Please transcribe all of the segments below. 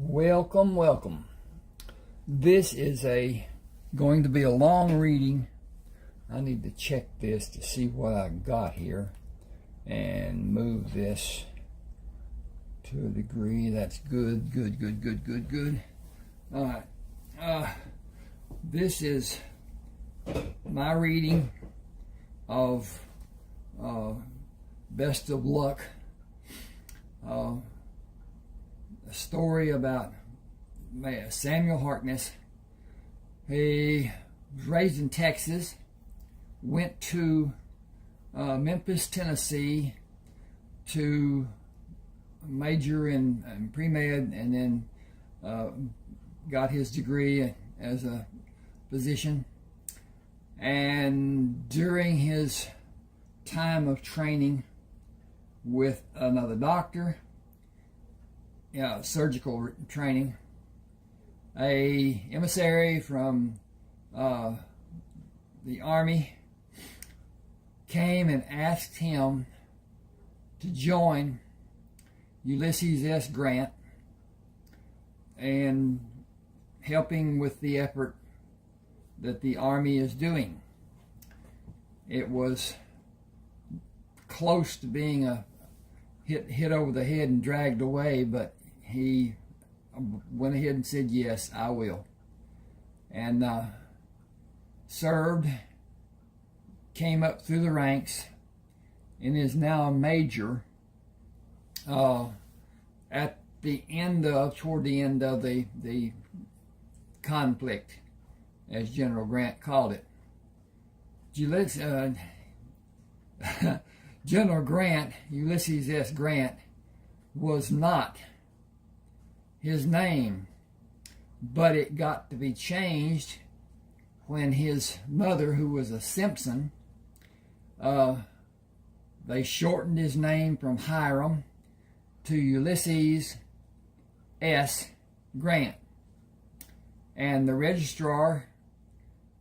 Welcome, welcome. This is going to be a long reading. I need to check this to see what I got here and move this to a degree. That's good. All right. This is my reading of Best of Luck. A story about Samuel Harkness. He was raised in Texas, went to Memphis, Tennessee to major in pre-med, and then got his degree as a physician. And during his time of training with another doctor, surgical training, a emissary from the Army came and asked him to join Ulysses S. Grant and helping with the effort that the Army is doing. It was close to being a hit over the head and dragged away, but he went ahead and said, yes, I will. And served, came up through the ranks, and is now a major toward the end of the conflict, as General Grant called it. General Grant, Ulysses S. Grant, was not his name, but it got to be changed when his mother, who was a Simpson, they shortened his name from Hiram to Ulysses S. Grant. And the registrar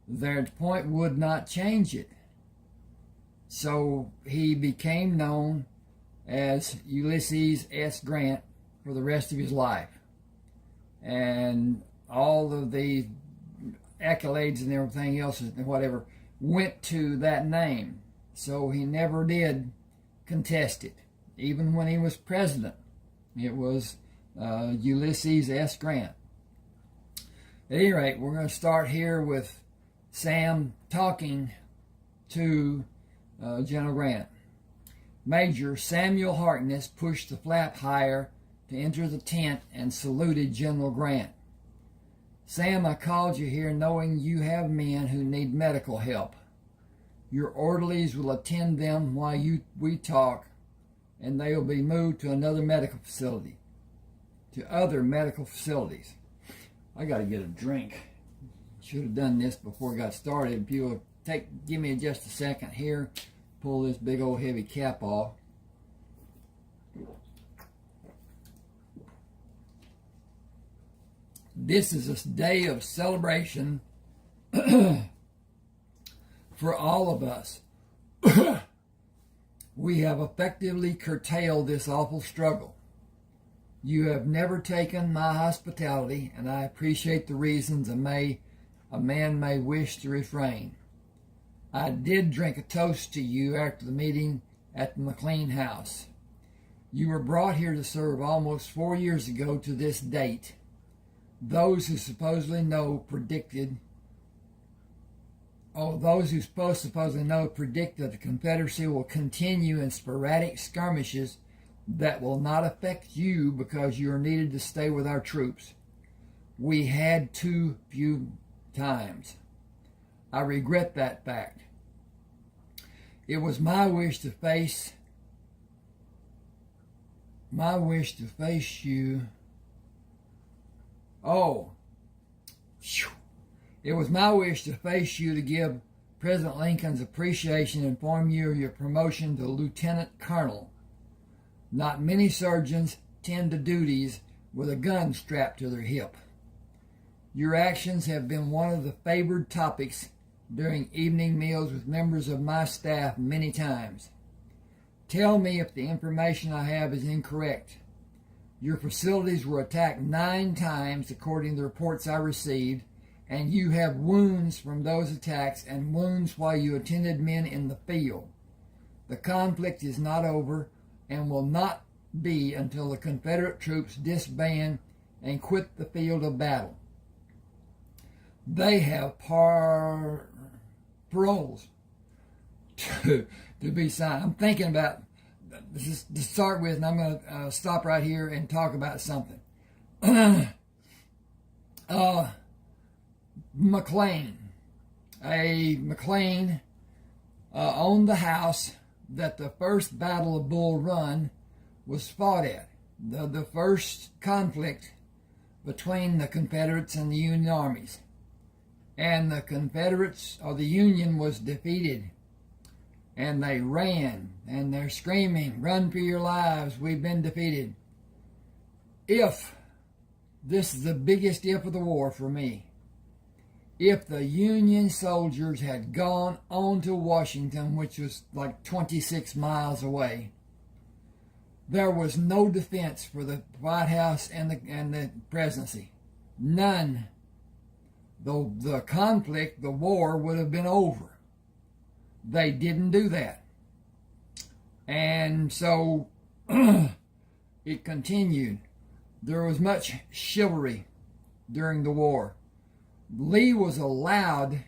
there at the point would not change it. So he became known as Ulysses S. Grant for the rest of his life. And all of the accolades and everything else and whatever went to that name. So he never did contest it. Even when he was president, it was Ulysses S. Grant. At any rate, we're going to start here with Sam talking to General Grant. Major Samuel Harkness pushed the flap higher to enter the tent and saluted General Grant. Sam, I called you here knowing you have men who need medical help. Your orderlies will attend them while we talk, and they will be moved to other medical facilities. I got to get a drink. Should have done this before I got started. If you'll give me just a second here, pull this big old heavy cap off. This is a day of celebration for all of us. We have effectively curtailed this awful struggle. You have never taken my hospitality, and I appreciate the reasons a man may wish to refrain. I did drink a toast to you after the meeting at the McLean house. You were brought here to serve almost 4 years ago to this date. Those who supposedly know predict that the Confederacy will continue in sporadic skirmishes that will not affect you because you are needed to stay with our troops. We had too few times. I regret that fact. It was my wish to face you. It was my wish to face you to give President Lincoln's appreciation and inform you of your promotion to Lieutenant Colonel. Not many surgeons tend to duties with a gun strapped to their hip. Your actions have been one of the favored topics during evening meals with members of my staff many times. Tell me if the information I have is incorrect. Your facilities were attacked 9 times, according to the reports I received, and you have wounds from those attacks and wounds while you attended men in the field. The conflict is not over and will not be until the Confederate troops disband and quit the field of battle. They have paroles to be signed. I'm thinking about this to start with, and I'm going to stop right here and talk about something. McLean owned the house that the first Battle of Bull Run was fought at, the first conflict between the Confederates and the Union armies. And the Confederates, or the Union, was defeated. And they ran, and they're screaming, "Run for your lives, we've been defeated." If, this is the biggest if of the war for me, if the Union soldiers had gone on to Washington, which was like 26 miles away, there was no defense for the White House and the presidency. None. The conflict, the war, would have been over. They didn't do that. And so it continued. There was much chivalry during the war. Lee was allowed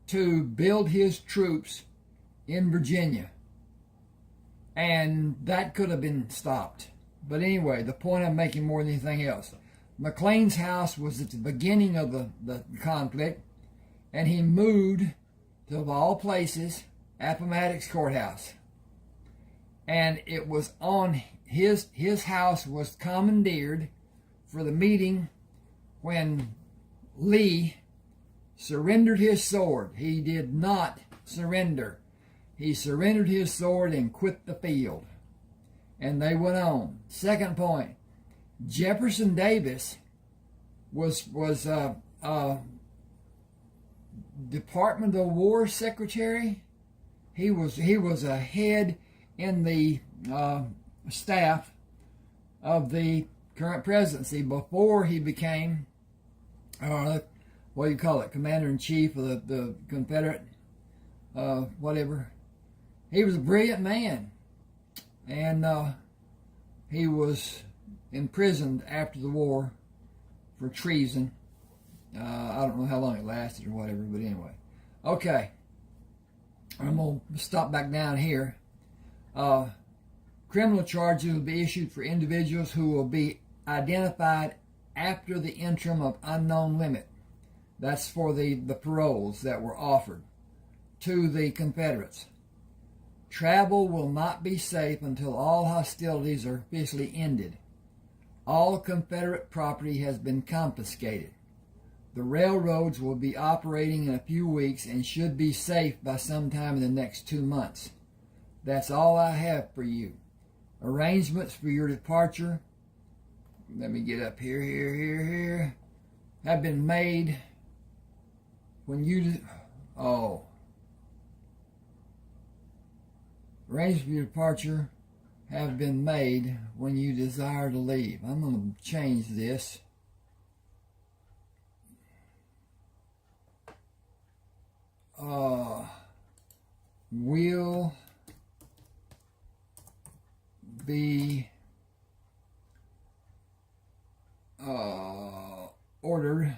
to build his troops in Virginia, and that could have been stopped. But anyway, the point I'm making more than anything else, McLean's house was at the beginning of the conflict, and he moved to, of all places, Appomattox Courthouse. And it was on his house was commandeered for the meeting when Lee surrendered his sword. He did not surrender. He surrendered his sword and quit the field. And they went on. Second point, Jefferson Davis was Department of War Secretary. He was a head in the staff of the current presidency before he became what do you call it, Commander-in-Chief of the Confederate whatever. He was a brilliant man, and he was imprisoned after the war for treason. I don't know how long it lasted or whatever, but anyway. Okay. I'm going to stop back down here. Criminal charges will be issued for individuals who will be identified after the interim of unknown limit. That's for the paroles that were offered to the Confederates. Travel will not be safe until all hostilities are officially ended. All Confederate property has been confiscated. The railroads will be operating in a few weeks and should be safe by sometime in the next 2 months. That's all I have for you. Arrangements for your departure, let me get up here, have been made when you, arrangements for your departure have been made when you desire to leave. I'm going to change this. Will be ordered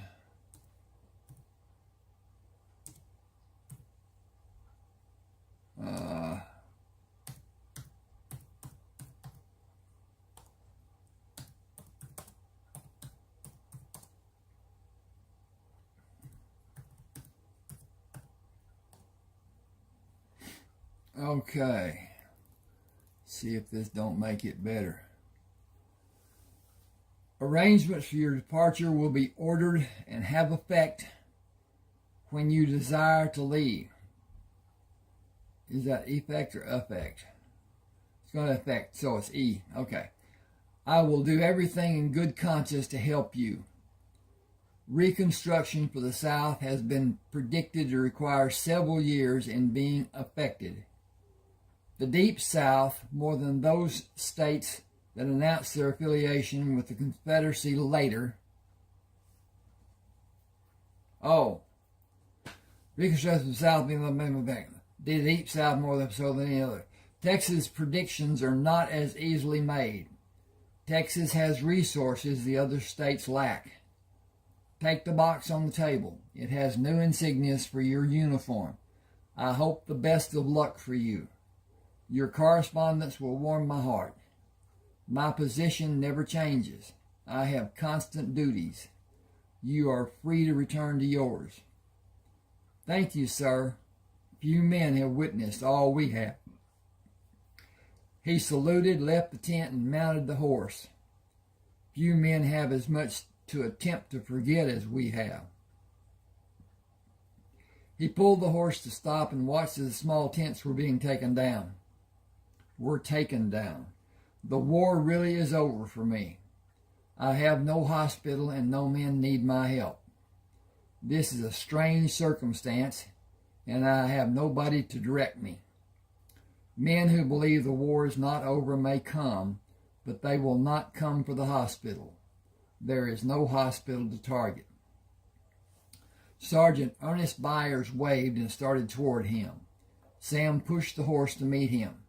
okay. See if this don't make it better. Arrangements for your departure will be ordered and have effect when you desire to leave. Is that effect or affect? It's going to affect, so it's E. Okay. I will do everything in good conscience to help you. Reconstruction for the South has been predicted to require several years in being effected. The Deep South, more than those states that announced their affiliation with the Confederacy later. Reconstruction of the South did deep South more so than any other. Texas' predictions are not as easily made. Texas has resources the other states lack. Take the box on the table. It has new insignias for your uniform. I hope the best of luck for you. Your correspondence will warm my heart. My position never changes. I have constant duties. You are free to return to yours. Thank you, sir. Few men have witnessed all we have. He saluted, left the tent, and mounted the horse. Few men have as much to attempt to forget as we have. He pulled the horse to stop and watched as the small tents were being taken down. We're taken down. The war really is over for me. I have no hospital and no men need my help. This is a strange circumstance, and I have nobody to direct me. Men who believe the war is not over may come, but they will not come for the hospital. There is no hospital to target. Sergeant Ernest Byers waved and started toward him. Sam pushed the horse to meet him.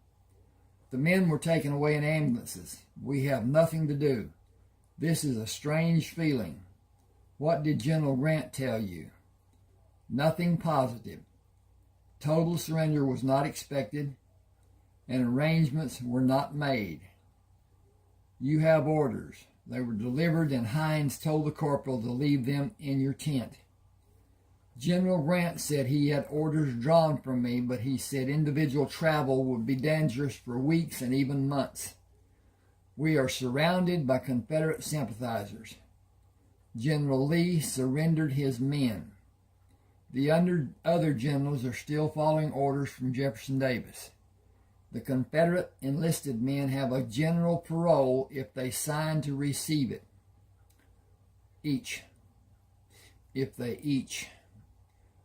The men were taken away in ambulances. We have nothing to do. This is a strange feeling. What did General Grant tell you? Nothing positive. Total surrender was not expected, and arrangements were not made. You have orders. They were delivered, and Hines told the corporal to leave them in your tent. General Grant said he had orders drawn from me, but he said individual travel would be dangerous for weeks and even months. We are surrounded by Confederate sympathizers. General Lee surrendered his men. The other generals are still following orders from Jefferson Davis. The Confederate enlisted men have a general parole if they sign to receive it.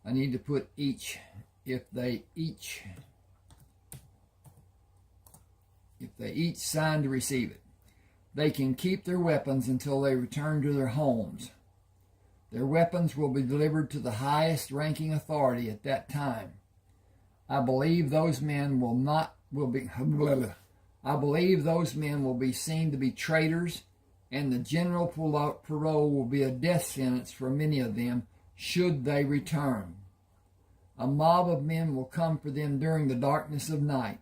I need to put each. If they each sign to receive it. They can keep their weapons until they return to their homes. Their weapons will be delivered to the highest ranking authority at that time. I believe those men will be seen to be traitors, and the general parole will be a death sentence for many of them should they return. A mob of men will come for them during the darkness of night.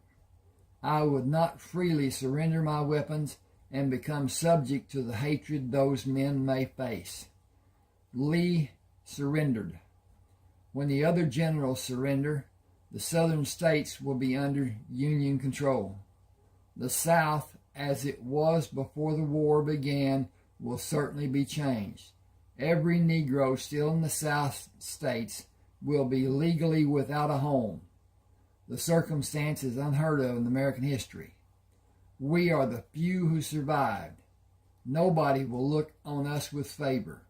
I would not freely surrender my weapons and become subject to the hatred those men may face. Lee surrendered. When the other generals surrender, the southern states will be under Union control. The South, as it was before the war began, will certainly be changed. Every Negro still in the South states will be legally without a home. The circumstance is unheard of in American history. We are the few who survived. Nobody will look on us with favor.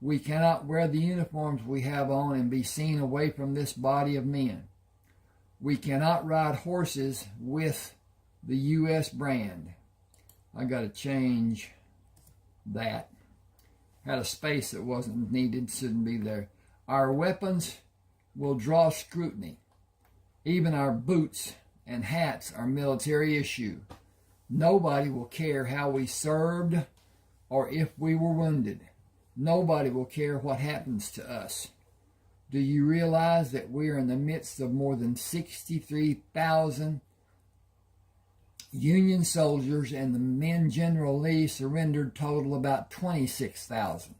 We cannot wear the uniforms we have on and be seen away from this body of men. We cannot ride horses with the U.S. brand. I got to change that. Had a space that wasn't needed, shouldn't be there. Our weapons will draw scrutiny. Even our boots and hats are military issue. Nobody will care how we served or if we were wounded. Nobody will care what happens to us. Do you realize that we are in the midst of more than 63,000 Union soldiers, and the men General Lee surrendered total about 26,000?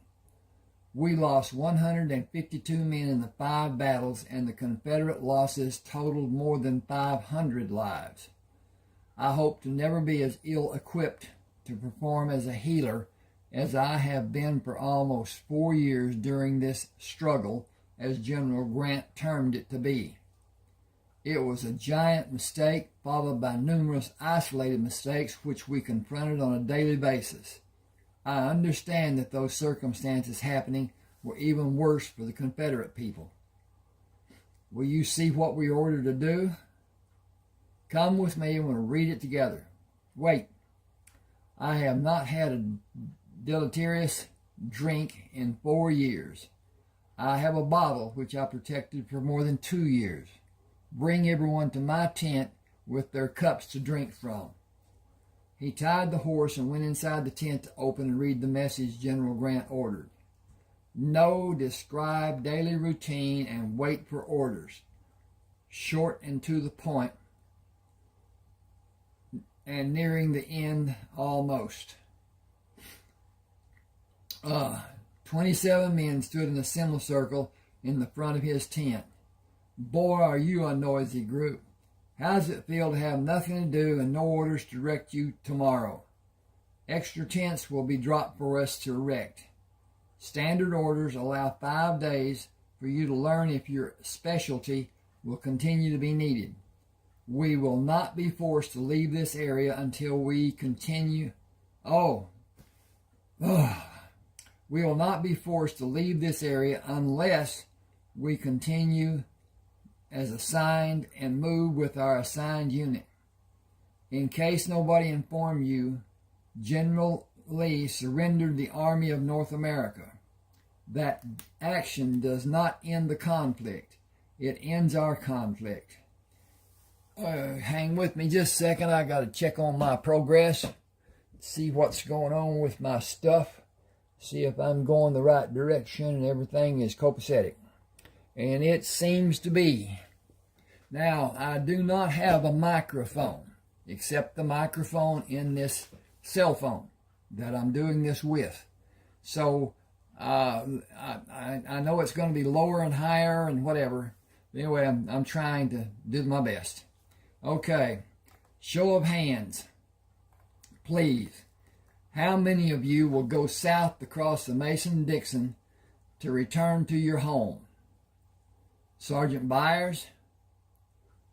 We lost 152 men in the 5 battles, and the Confederate losses totaled more than 500 lives. I hope to never be as ill-equipped to perform as a healer as I have been for almost 4 years during this struggle, as General Grant termed it to be. It was a giant mistake, followed by numerous isolated mistakes which we confronted on a daily basis. I understand that those circumstances happening were even worse for the Confederate people. Will you see what we are ordered to do? Come with me and we'll read it together. Wait. I have not had a deleterious drink in 4 years. I have a bottle which I protected for more than 2 years. Bring everyone to my tent with their cups to drink from." He tied the horse and went inside the tent to open and read the message General Grant ordered. "No, describe daily routine and wait for orders. Short and to the point, and nearing the end almost." 27 men stood in a semicircle in the front of his tent. "Boy, are you a noisy group. How does it feel to have nothing to do and no orders to direct you tomorrow? Extra tents will be dropped for us to erect. Standard orders allow 5 days for you to learn if your specialty will continue to be needed. We will not be forced to leave this area until we continue. We will not be forced to leave this area unless we continue as assigned and move with our assigned unit. In case nobody informed you, General Lee surrendered the Army of North America. That action does not end the conflict. It ends our conflict." Hang with me just a second. I got to check on my progress, see what's going on with my stuff, see if I'm going the right direction and everything is copacetic. And it seems to be. Now, I do not have a microphone, except the microphone in this cell phone that I'm doing this with. So, I know it's going to be lower and higher and whatever. Anyway, I'm trying to do my best. Okay, show of hands, please. How many of you will go south across the Mason-Dixon to return to your home? Sergeant Byers?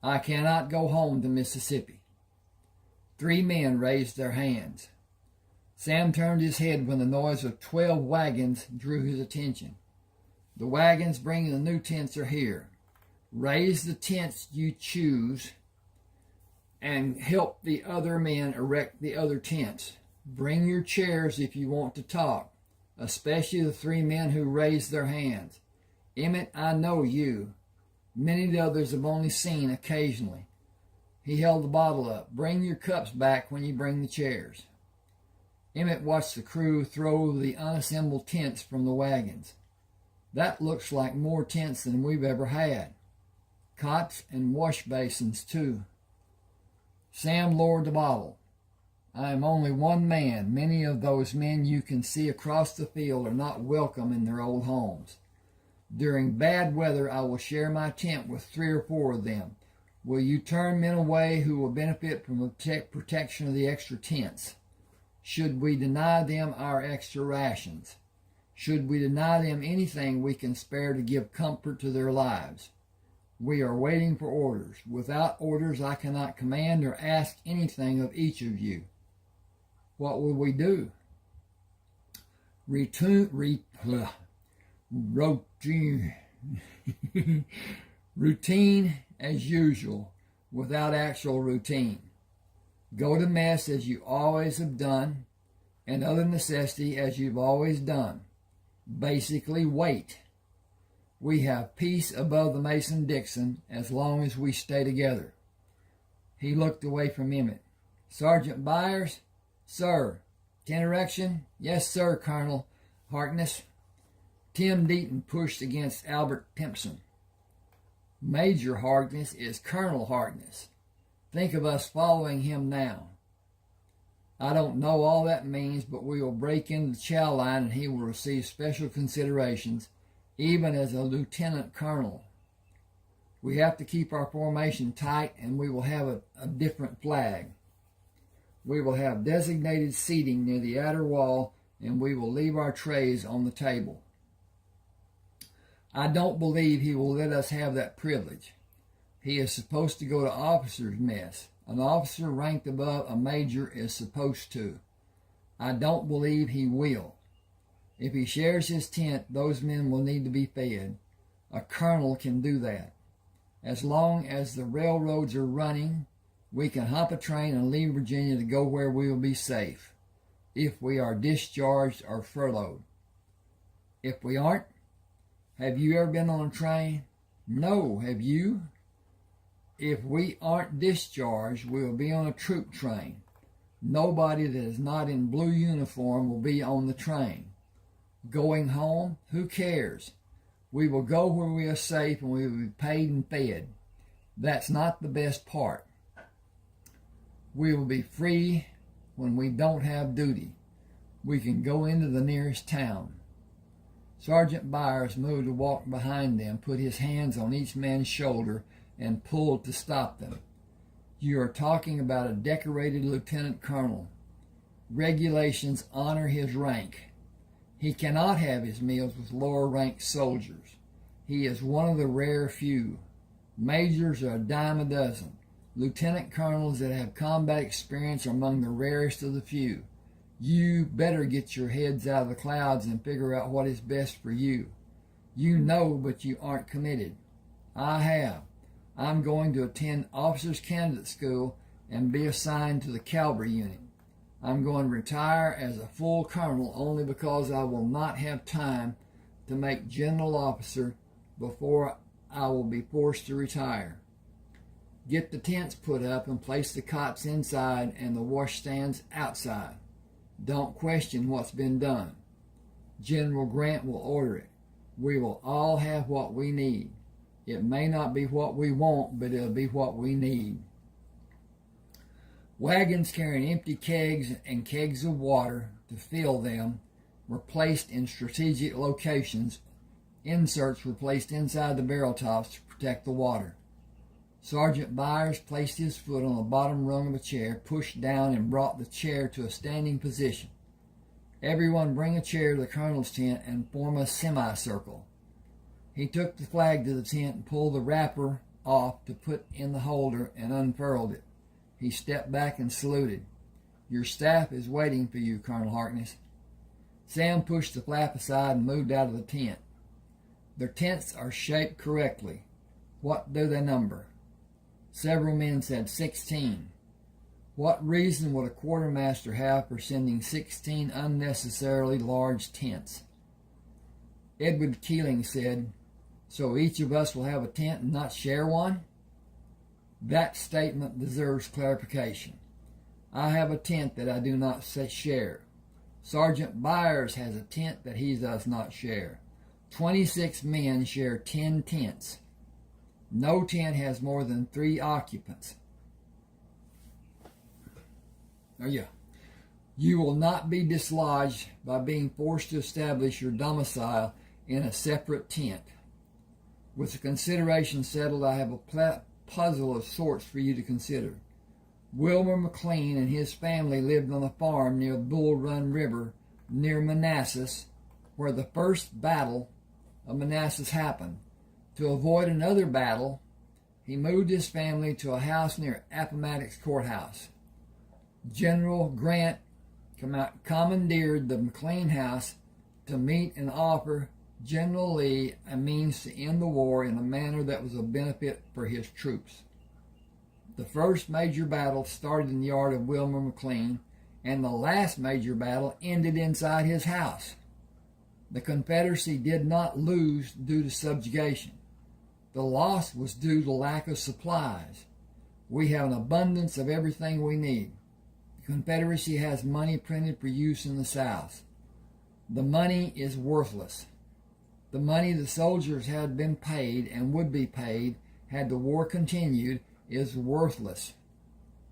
"I cannot go home to Mississippi." 3 men raised their hands. Sam turned his head when the noise of 12 wagons drew his attention. "The wagons bringing the new tents are here. Raise the tents you choose and help the other men erect the other tents. Bring your chairs if you want to talk, especially the 3 men who raised their hands. Emmett, I know you. Many of the others have only seen occasionally." He held the bottle up. "Bring your cups back when you bring the chairs." Emmett watched the crew throw the unassembled tents from the wagons. "That looks like more tents than we've ever had. Cots and wash basins, too." Sam lowered the bottle. "I am only one man. Many of those men you can see across the field are not welcome in their old homes. During bad weather, I will share my tent with 3 or 4 of them. Will you turn men away who will benefit from the protection of the extra tents? Should we deny them our extra rations? Should we deny them anything we can spare to give comfort to their lives? We are waiting for orders. Without orders, I cannot command or ask anything of each of you. What will we do?" Routine as usual, without actual routine. Go to mess as you always have done, and other necessity as you've always done. Basically, wait. We have peace above the Mason-Dixon as long as we stay together. He looked away from Emmett. "Sergeant Byers?" "Sir." "Tent erection?" "Yes, sir, Colonel Harkness." Tim Deaton pushed against Albert Timpson. "Major Harkness is Colonel Harkness. Think of us following him now." "I don't know all that means, but we will break into the chow line and he will receive special considerations, even as a lieutenant colonel. We have to keep our formation tight, and we will have a different flag. We will have designated seating near the outer wall, and we will leave our trays on the table. I don't believe he will let us have that privilege. He is supposed to go to officers' mess. An officer ranked above a major is supposed to. I don't believe he will. If he shares his tent, those men will need to be fed. A colonel can do that. As long as the railroads are running, we can hop a train and leave Virginia to go where we will be safe. if we are discharged or furloughed. If we aren't, have you ever been on a train? No, have you? If we aren't discharged, we will be on a troop train. Nobody that is not in blue uniform will be on the train. Going home? Who cares? We will go where we are safe and we will be paid and fed. That's not the best part. We will be free when we don't have duty. We can go into the nearest town. Sergeant Byers moved to walk behind them, put his hands on each man's shoulder, and pulled to stop them. You are talking about a decorated lieutenant colonel. Regulations honor his rank. He cannot have his meals with lower-ranked soldiers. He is one of the rare few. Majors are a dime a dozen. Lieutenant colonels that have combat experience are among the rarest of the few. You better get your heads out of the clouds and figure out what is best for you. You know, but you aren't committed. I have. I'm going to attend Officers Candidate School and be assigned to the cavalry unit. I'm going to retire as a full colonel only because I will not have time to make general officer before I will be forced to retire. Get the tents put up and place the cots inside and the washstands outside. Don't question what's been done. General Grant will order it. We will all have what we need. It may not be what we want, but it'll be what we need. Wagons carrying empty kegs and kegs of water to fill them were placed in strategic locations. Inserts were placed inside the barrel tops to protect the water. Sergeant Byers placed his foot on the bottom rung of a chair, pushed down, and brought the chair to a standing position. Everyone bring a chair to the colonel's tent and form a semicircle. He took the flag to the tent and pulled the wrapper off to put in the holder and unfurled it. He stepped back and saluted. Your staff is waiting for you, Colonel Harkness. Sam pushed the flap aside and moved out of the tent. Their tents are shaped correctly. What do they number? Several men said 16. What reason would a quartermaster have for sending 16 unnecessarily large tents? Edward Keeling said, so each of us will have a tent and not share one? That statement deserves clarification. I have a tent that I do not share. Sergeant Byers has a tent that he does not share. 26 men share 10 tents. No tent has more than 3 occupants. Oh yeah. You will not be dislodged by being forced to establish your domicile in a separate tent. With the consideration settled, I have a puzzle of sorts for you to consider. Wilmer McLean and his family lived on a farm near Bull Run River, near Manassas, where the first battle of Manassas happened. To avoid another battle, he moved his family to a house near Appomattox Courthouse. General Grant commandeered the McLean house to meet and offer General Lee a means to end the war in a manner that was of benefit for his troops. The first major battle started in the yard of Wilmer McLean, and the last major battle ended inside his house. The Confederacy did not lose due to subjugation. The loss was due to lack of supplies. We have an abundance of everything we need. The Confederacy has money printed for use in the South. The money is worthless. The money the soldiers had been paid and would be paid had the war continued is worthless.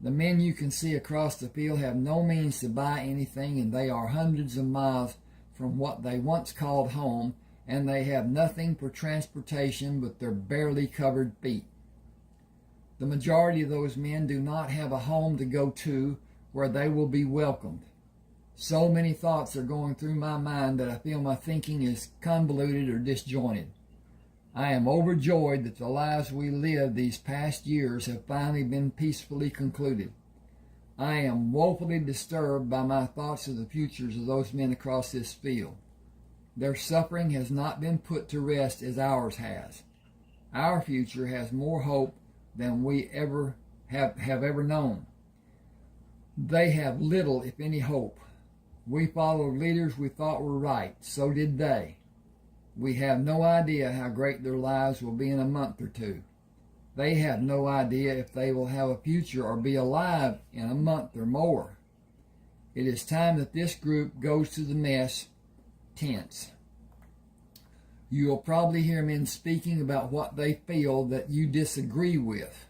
The men you can see across the field have no means to buy anything, and they are hundreds of miles from what they once called home, and they have nothing for transportation but their barely covered feet. The majority of those men do not have a home to go to where they will be welcomed. So many thoughts are going through my mind that I feel my thinking is convoluted or disjointed. I am overjoyed that the lives we lived these past years have finally been peacefully concluded. I am woefully disturbed by my thoughts of the futures of those men across this field. Their suffering has not been put to rest as ours has. Our future has more hope than we ever have ever known. They have little, if any, hope. We followed leaders we thought were right. So did they. We have no idea how great their lives will be in a month or two. They have no idea if they will have a future or be alive in a month or more. It is time that this group goes to the mess tense. You will probably hear men speaking about what they feel that you disagree with.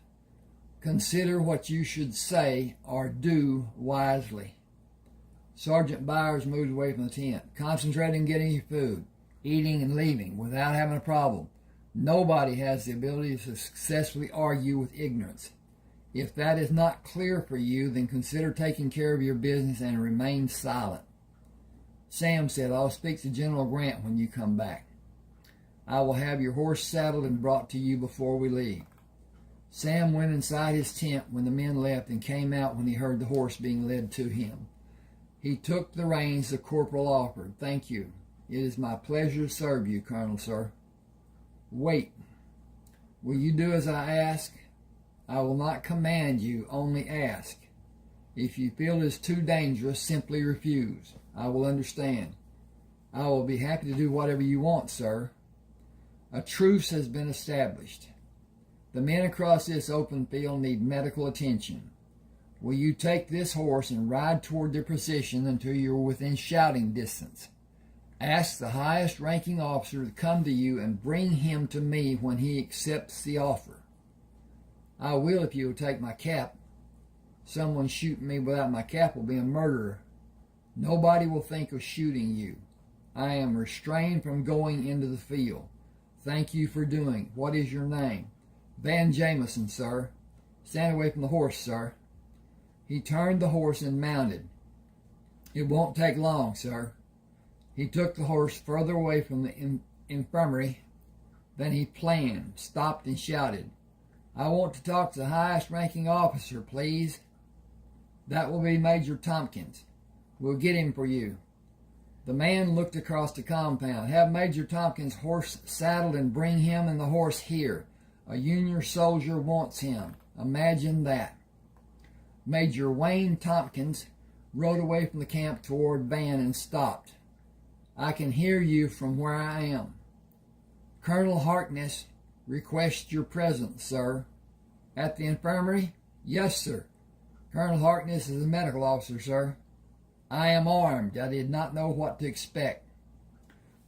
Consider what you should say or do wisely. Sergeant Byers moved away from the tent. Concentrate on getting your food, eating and leaving without having a problem. Nobody has the ability to successfully argue with ignorance. If that is not clear for you, then consider taking care of your business and remain silent. Sam said, I'll speak to General Grant when you come back. I will have your horse saddled and brought to you before we leave. Sam went inside his tent when the men left and came out when he heard the horse being led to him. He took the reins the corporal offered. Thank you. It is my pleasure to serve you, Colonel, sir. Wait. Will you do as I ask? I will not command you, only ask. If you feel it is too dangerous, simply refuse. I will understand. I will be happy to do whatever you want, sir. A truce has been established. The men across this open field need medical attention. Will you take this horse and ride toward their position until you are within shouting distance? Ask the highest ranking officer to come to you and bring him to me when he accepts the offer. I will if you will take my cap. Someone shooting me without my cap will be a murderer. Nobody will think of shooting you. I am restrained from going into the field. Thank you for doing. What is your name? Van Jameson, sir. Stand away from the horse, sir. He turned the horse and mounted. It won't take long, sir. He took the horse further away from the infirmary than he planned, stopped and shouted, I want to talk to the highest ranking officer, please. That will be Major Tompkins. We'll get him for you. The man looked across the compound. Have Major Tompkins' horse saddled and bring him and the horse here. A Union soldier wants him. Imagine that. Major Wayne Tompkins rode away from the camp toward Van and stopped. I can hear you from where I am. Colonel Harkness requests your presence, sir. At the infirmary? Yes, sir. Colonel Harkness is a medical officer, sir. I am armed. I did not know what to expect.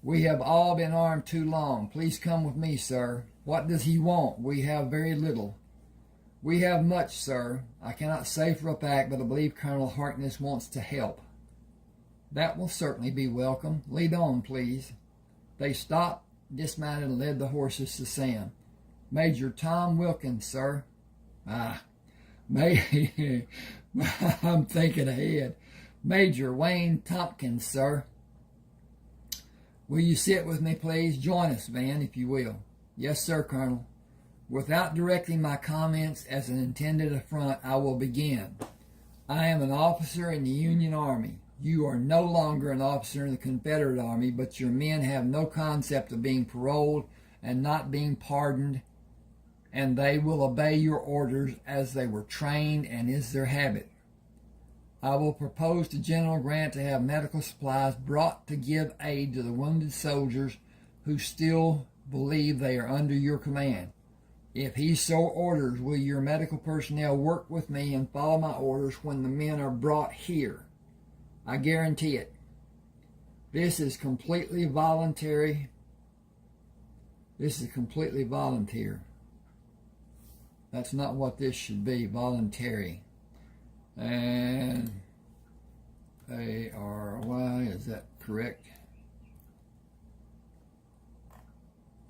We have all been armed too long. Please come with me, sir. What does he want? We have very little. We have much, sir. I cannot say for a fact, but I believe Colonel Harkness wants to help. That will certainly be welcome. Lead on, please. They stopped, dismounted, and led the horses to Sam. Major Tom Wilkins, sir. I'm thinking ahead. Major Wayne Tompkins, sir. Will you sit with me, please? Join us, Van, if you will. Yes, sir, Colonel. Without directing my comments as an intended affront, I will begin. I am an officer in the Union Army. You are no longer an officer in the Confederate Army, but your men have no concept of being paroled and not being pardoned, and they will obey your orders as they were trained and is their habit. I will propose to General Grant to have medical supplies brought to give aid to the wounded soldiers who still believe they are under your command. If he so orders, will your medical personnel work with me and follow my orders when the men are brought here? I guarantee it. This is completely voluntary. This is completely volunteer. That's not what this should be, voluntary. And A-R-Y, is that correct?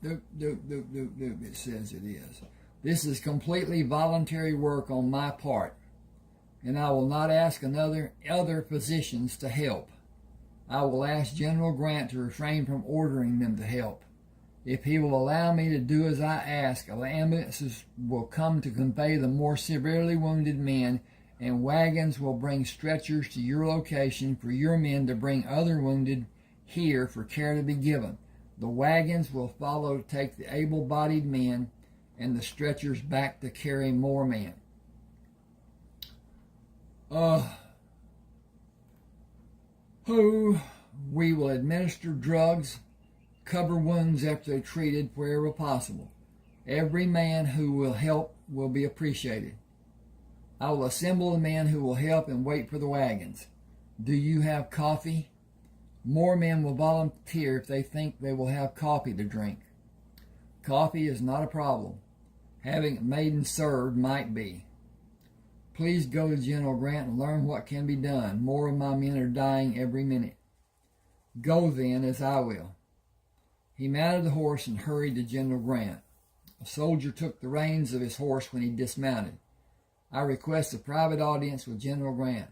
It says it is. This is completely voluntary work on my part, and I will not ask other physicians to help. I will ask General Grant to refrain from ordering them to help. If he will allow me to do as I ask, ambulances will come to convey the more severely wounded men, and wagons will bring stretchers to your location for your men to bring other wounded here for care to be given. The wagons will follow to take the able-bodied men and the stretchers back to carry more men. who we will administer drugs, cover wounds after they're treated wherever possible. Every man who will help will be appreciated. I will assemble the men who will help and wait for the wagons. Do you have coffee? More men will volunteer if they think they will have coffee to drink. Coffee is not a problem. Having it made and served might be. Please go to General Grant and learn what can be done. More of my men are dying every minute. Go then, as I will. He mounted the horse and hurried to General Grant. A soldier took the reins of his horse when he dismounted. I request a private audience with General Grant.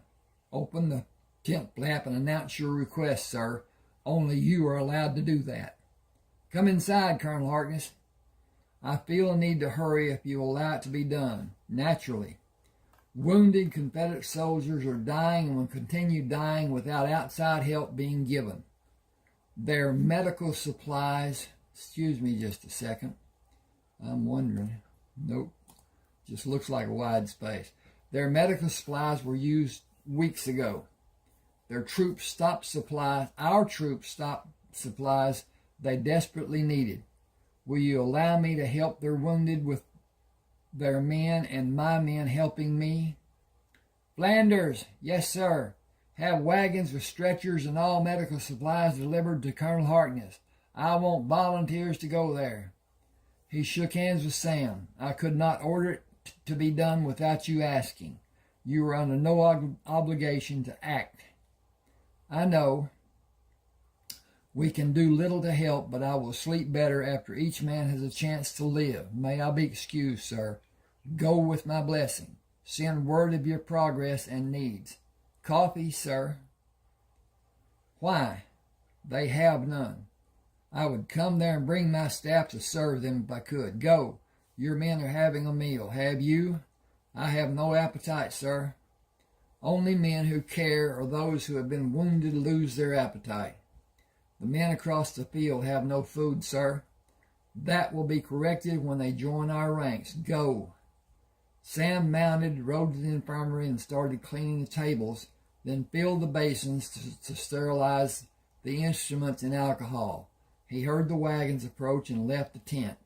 Open the tent flap and announce your request, sir. Only you are allowed to do that. Come inside, Colonel Harkness. I feel a need to hurry if you allow it to be done. Naturally. Wounded Confederate soldiers are dying and will continue dying without outside help being given. Their medical supplies, excuse me just a second. I'm wondering. Nope. Just looks like a wide space. Their medical supplies were used weeks ago. Their troops stopped supplies, our troops stopped supplies they desperately needed. Will you allow me to help their wounded with their men and my men helping me? Flanders, yes, sir. Have wagons with stretchers and all medical supplies delivered to Colonel Harkness. I want volunteers to go there. He shook hands with Sam. I could not order it to be done without you asking. You are under no obligation to act. I know we can do little to help, but I will sleep better after each man has a chance to live. May I be excused, sir. Go with my blessing. Send word of your progress and needs. Coffee, sir? Why? They have none. I would come there and bring my staff to serve them if I could. Go. Your men are having a meal. Have you? I have no appetite, sir. Only men who care or those who have been wounded lose their appetite. The men across the field have no food, sir. That will be corrected when they join our ranks. Go. Sam mounted, rode to the infirmary, and started cleaning the tables, then filled the basins to sterilize the instruments and alcohol. He heard the wagons approach and left the tent.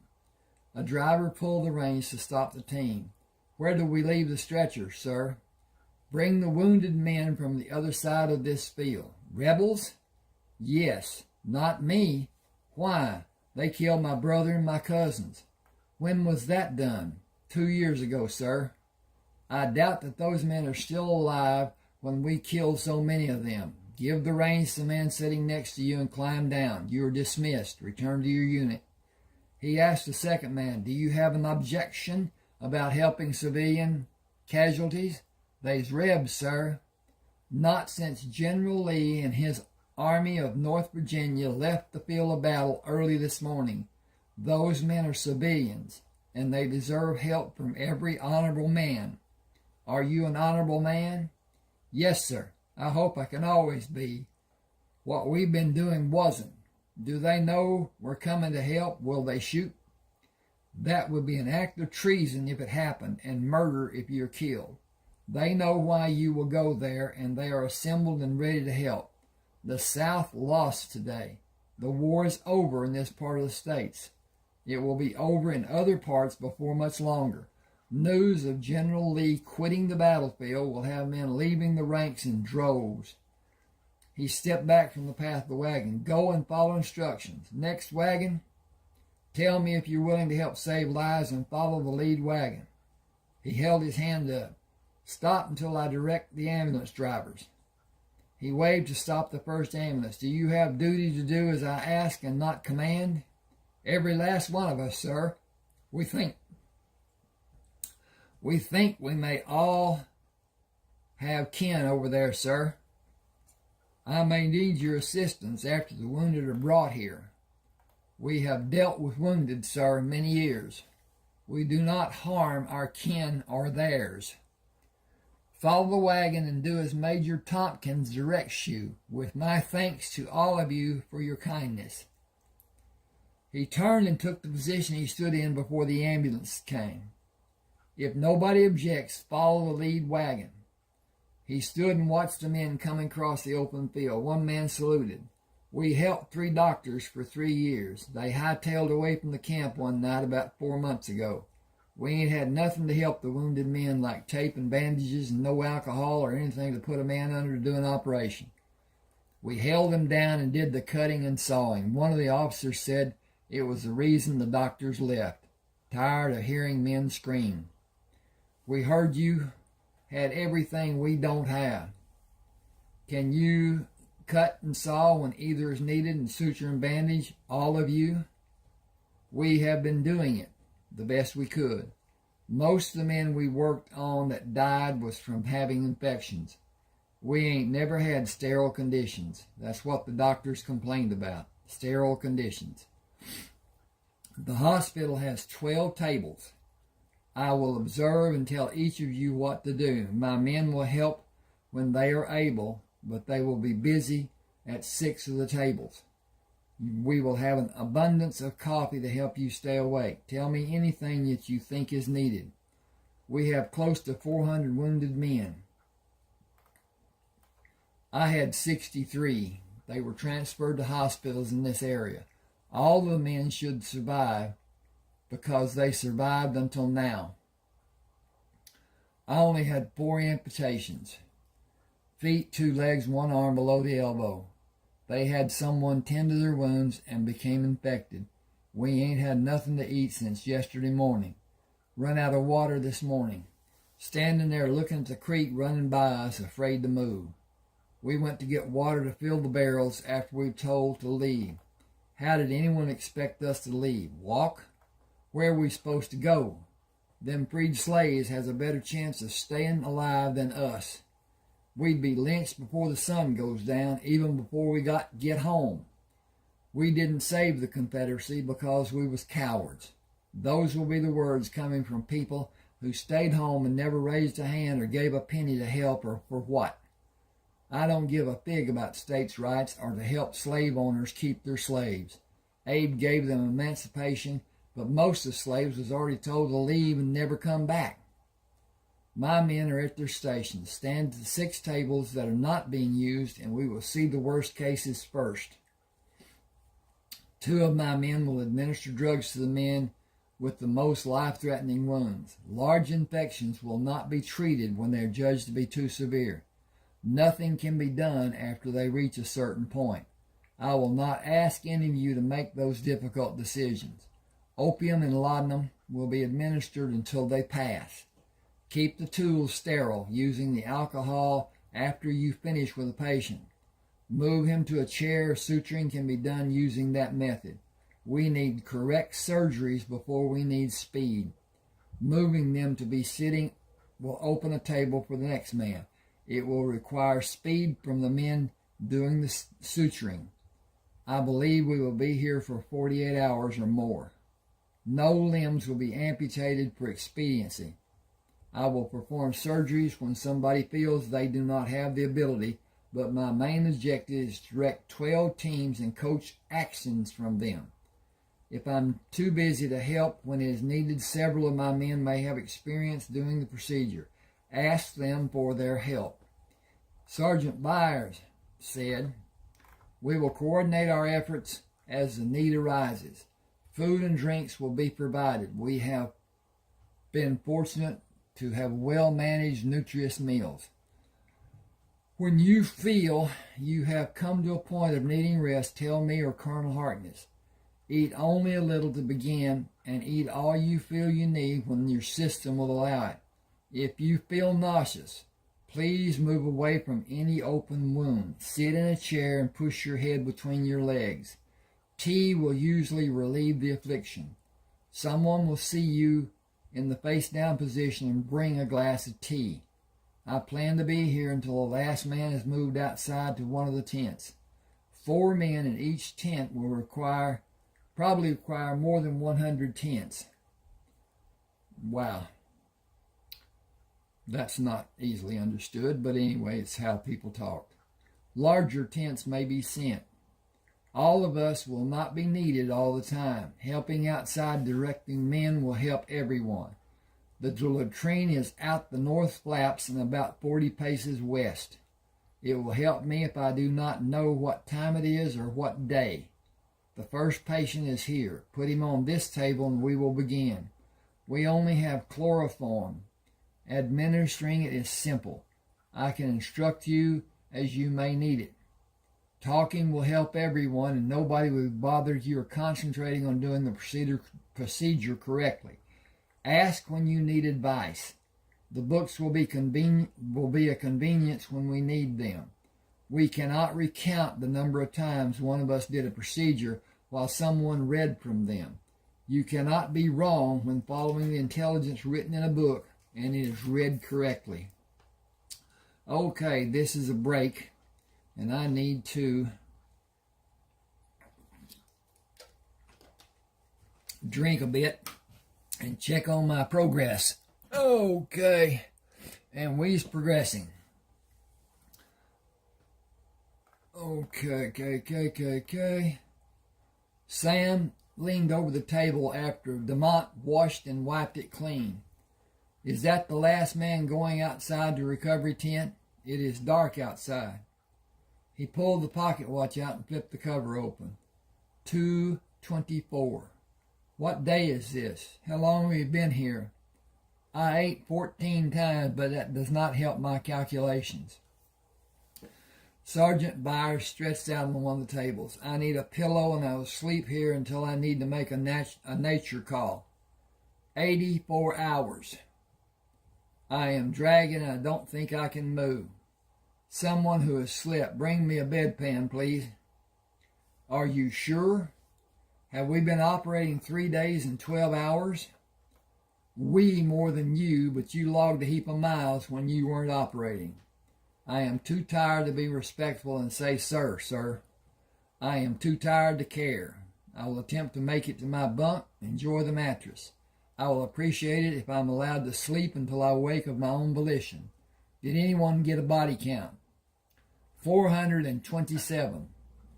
A driver pulled the reins to stop the team. Where do we leave the stretchers, sir? Bring the wounded men from the other side of this field. Rebels? Yes. Not me. Why? They killed my brother and my cousins. When was that done? 2 years ago, sir. I doubt that those men are still alive when we killed so many of them. Give the reins to the man sitting next to you and climb down. You are dismissed. Return to your unit. He asked the second man, do you have an objection about helping civilian casualties? They's Rebs, sir. Not since General Lee and his Army of North Virginia left the field of battle early this morning. Those men are civilians, and they deserve help from every honorable man. Are you an honorable man? Yes, sir. I hope I can always be. What we've been doing wasn't. Do they know we're coming to help? Will they shoot? That would be an act of treason if it happened, and murder if you're killed. They know why you will go there, and they are assembled and ready to help. The South lost today. The war is over in this part of the states. It will be over in other parts before much longer. News of General Lee quitting the battlefield will have men leaving the ranks in droves. He stepped back from the path of the wagon. Go and follow instructions. Next wagon, tell me if you're willing to help save lives and follow the lead wagon. He held his hand up. Stop until I direct the ambulance drivers. He waved to stop the first ambulance. Do you have duty to do as I ask and not command? Every last one of us, sir. We think we may all have kin over there, sir. I may need your assistance after the wounded are brought here. We have dealt with wounded, sir, many years. We do not harm our kin or theirs. Follow the wagon and do as Major Tompkins directs you, with my thanks to all of you for your kindness. He turned and took the position he stood in before the ambulance came. If nobody objects, follow the lead wagon. He stood and watched the men coming across the open field. One man saluted. We helped 3 doctors for 3 years. They hightailed away from the camp one night about 4 months ago. We ain't had nothing to help the wounded men like tape and bandages and no alcohol or anything to put a man under to do an operation. We held them down and did the cutting and sawing. One of the officers said it was the reason the doctors left, tired of hearing men scream. We heard you had everything we don't have. Can you cut and saw when either is needed and suture and bandage, all of you? We have been doing it the best we could. Most of the men we worked on that died was from having infections. We ain't never had sterile conditions. That's what the doctors complained about, sterile conditions. The hospital has 12 tables. I will observe and tell each of you what to do. My men will help when they are able, but they will be busy at 6 of the tables. We will have an abundance of coffee to help you stay awake. Tell me anything that you think is needed. We have close to 400 wounded men. I had 63. They were transferred to hospitals in this area. All the men should survive because they survived until now. I only had 4 amputations. Feet, 2 legs, 1 arm below the elbow. They had someone tend to their wounds and became infected. We ain't had nothing to eat since yesterday morning. Run out of water this morning. Standing there looking at the creek running by us, afraid to move. We went to get water to fill the barrels after we were told to leave. How did anyone expect us to leave? Walk? Where are we supposed to go? Them freed slaves has a better chance of staying alive than us. We'd be lynched before the sun goes down, even before we get home. We didn't save the Confederacy because we was cowards. Those will be the words coming from people who stayed home and never raised a hand or gave a penny to help, or for what. I don't give a fig about states' rights or to help slave owners keep their slaves. Abe gave them emancipation, but most of the slaves was already told to leave and never come back. My men are at their stations. Stand at the 6 tables that are not being used, and we will see the worst cases first. 2 of my men will administer drugs to the men with the most life-threatening wounds. Large infections will not be treated when they are judged to be too severe. Nothing can be done after they reach a certain point. I will not ask any of you to make those difficult decisions. Opium and laudanum will be administered until they pass. Keep the tools sterile, using the alcohol after you finish with a patient. Move him to a chair. Suturing can be done using that method. We need correct surgeries before we need speed. Moving them to be sitting will open a table for the next man. It will require speed from the men doing the suturing. I believe we will be here for 48 hours or more. No limbs will be amputated for expediency. I will perform surgeries when somebody feels they do not have the ability, but my main objective is to direct 12 teams and coach actions from them. If I'm too busy to help when it is needed, several of my men may have experience doing the procedure. Ask them for their help. Sergeant Byers said, we will coordinate our efforts as the need arises. Food and drinks will be provided. We have been fortunate to have well-managed, nutritious meals. When you feel you have come to a point of needing rest, tell me or Colonel Harkness. Eat only a little to begin, and eat all you feel you need when your system will allow it. If you feel nauseous, please move away from any open wound. Sit in a chair and push your head between your legs. Tea will usually relieve the affliction. Someone will see you in the face-down position and bring a glass of tea. I plan to be here until the last man is moved outside to one of the tents. 4 men in each tent will probably require more than 100 tents. Wow. That's not easily understood, but anyway, it's how people talk. Larger tents may be sent. All of us will not be needed all the time. Helping outside directing men will help everyone. The latrine is out the north flaps and about 40 paces west. It will help me if I do not know what time it is or what day. The first patient is here. Put him on this table and we will begin. We only have chloroform. Administering it is simple. I can instruct you as you may need it. Talking will help everyone and nobody will be bothered you are concentrating on doing the procedure correctly. Ask when you need advice. The books will be a convenience when we need them. We cannot recount the number of times one of us did a procedure while someone read from them. You cannot be wrong when following the intelligence written in a book and it is read correctly. Okay, this is a break, and I need to drink a bit and check on my progress. Okay, and we's progressing. Okay. Sam leaned over the table after Demont washed and wiped it clean. Is that the last man going outside the recovery tent? It is dark outside. He pulled the pocket watch out and flipped the cover open. 2:24. What day is this? How long have you been here? I ate 14 times, but that does not help my calculations. Sergeant Byers stretched out on one of the tables. I need a pillow and I will sleep here until I need to make a nature call. 84 hours. I am dragging and I don't think I can move. Someone who has slept, bring me a bedpan, please. Are you sure? Have we been operating 3 days and 12 hours? We more than you, but you logged a heap of miles when you weren't operating. I am too tired to be respectful and say, sir. I am too tired to care. I will attempt to make it to my bunk, enjoy the mattress. I will appreciate it if I'm allowed to sleep until I wake of my own volition. Did anyone get a body count? 427.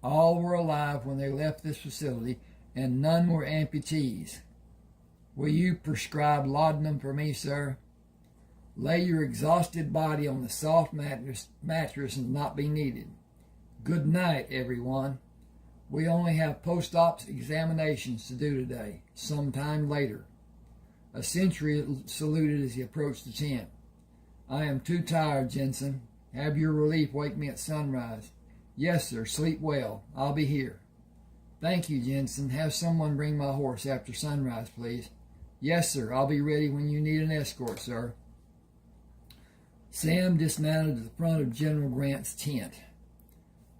All were alive when they left this facility, and none were amputees. Will you prescribe laudanum for me, sir? Lay your exhausted body on the soft mattress and not be needed. Good night, everyone. We only have post-op examinations to do today, sometime later. A sentry saluted as he approached the tent. I am too tired, Jensen. Have your relief wake me at sunrise. Yes, sir. Sleep well. I'll be here. Thank you, Jensen. Have someone bring my horse after sunrise, please. Yes, sir. I'll be ready when you need an escort, sir. Sam dismounted at the front of General Grant's tent.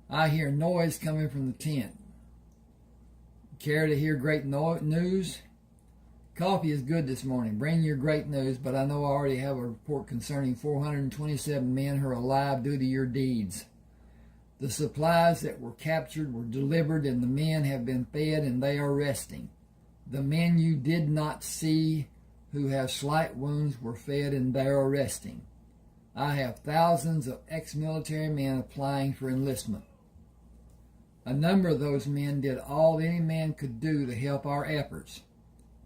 I hear noise coming from the tent. Care to hear great news? Coffee is good this morning. Bring your great news, but I know I already have a report concerning 427 men who are alive due to your deeds. The supplies that were captured were delivered, and the men have been fed, and they are resting. The men you did not see who have slight wounds were fed, and they are resting. I have thousands of ex-military men applying for enlistment. A number of those men did all any man could do to help our efforts.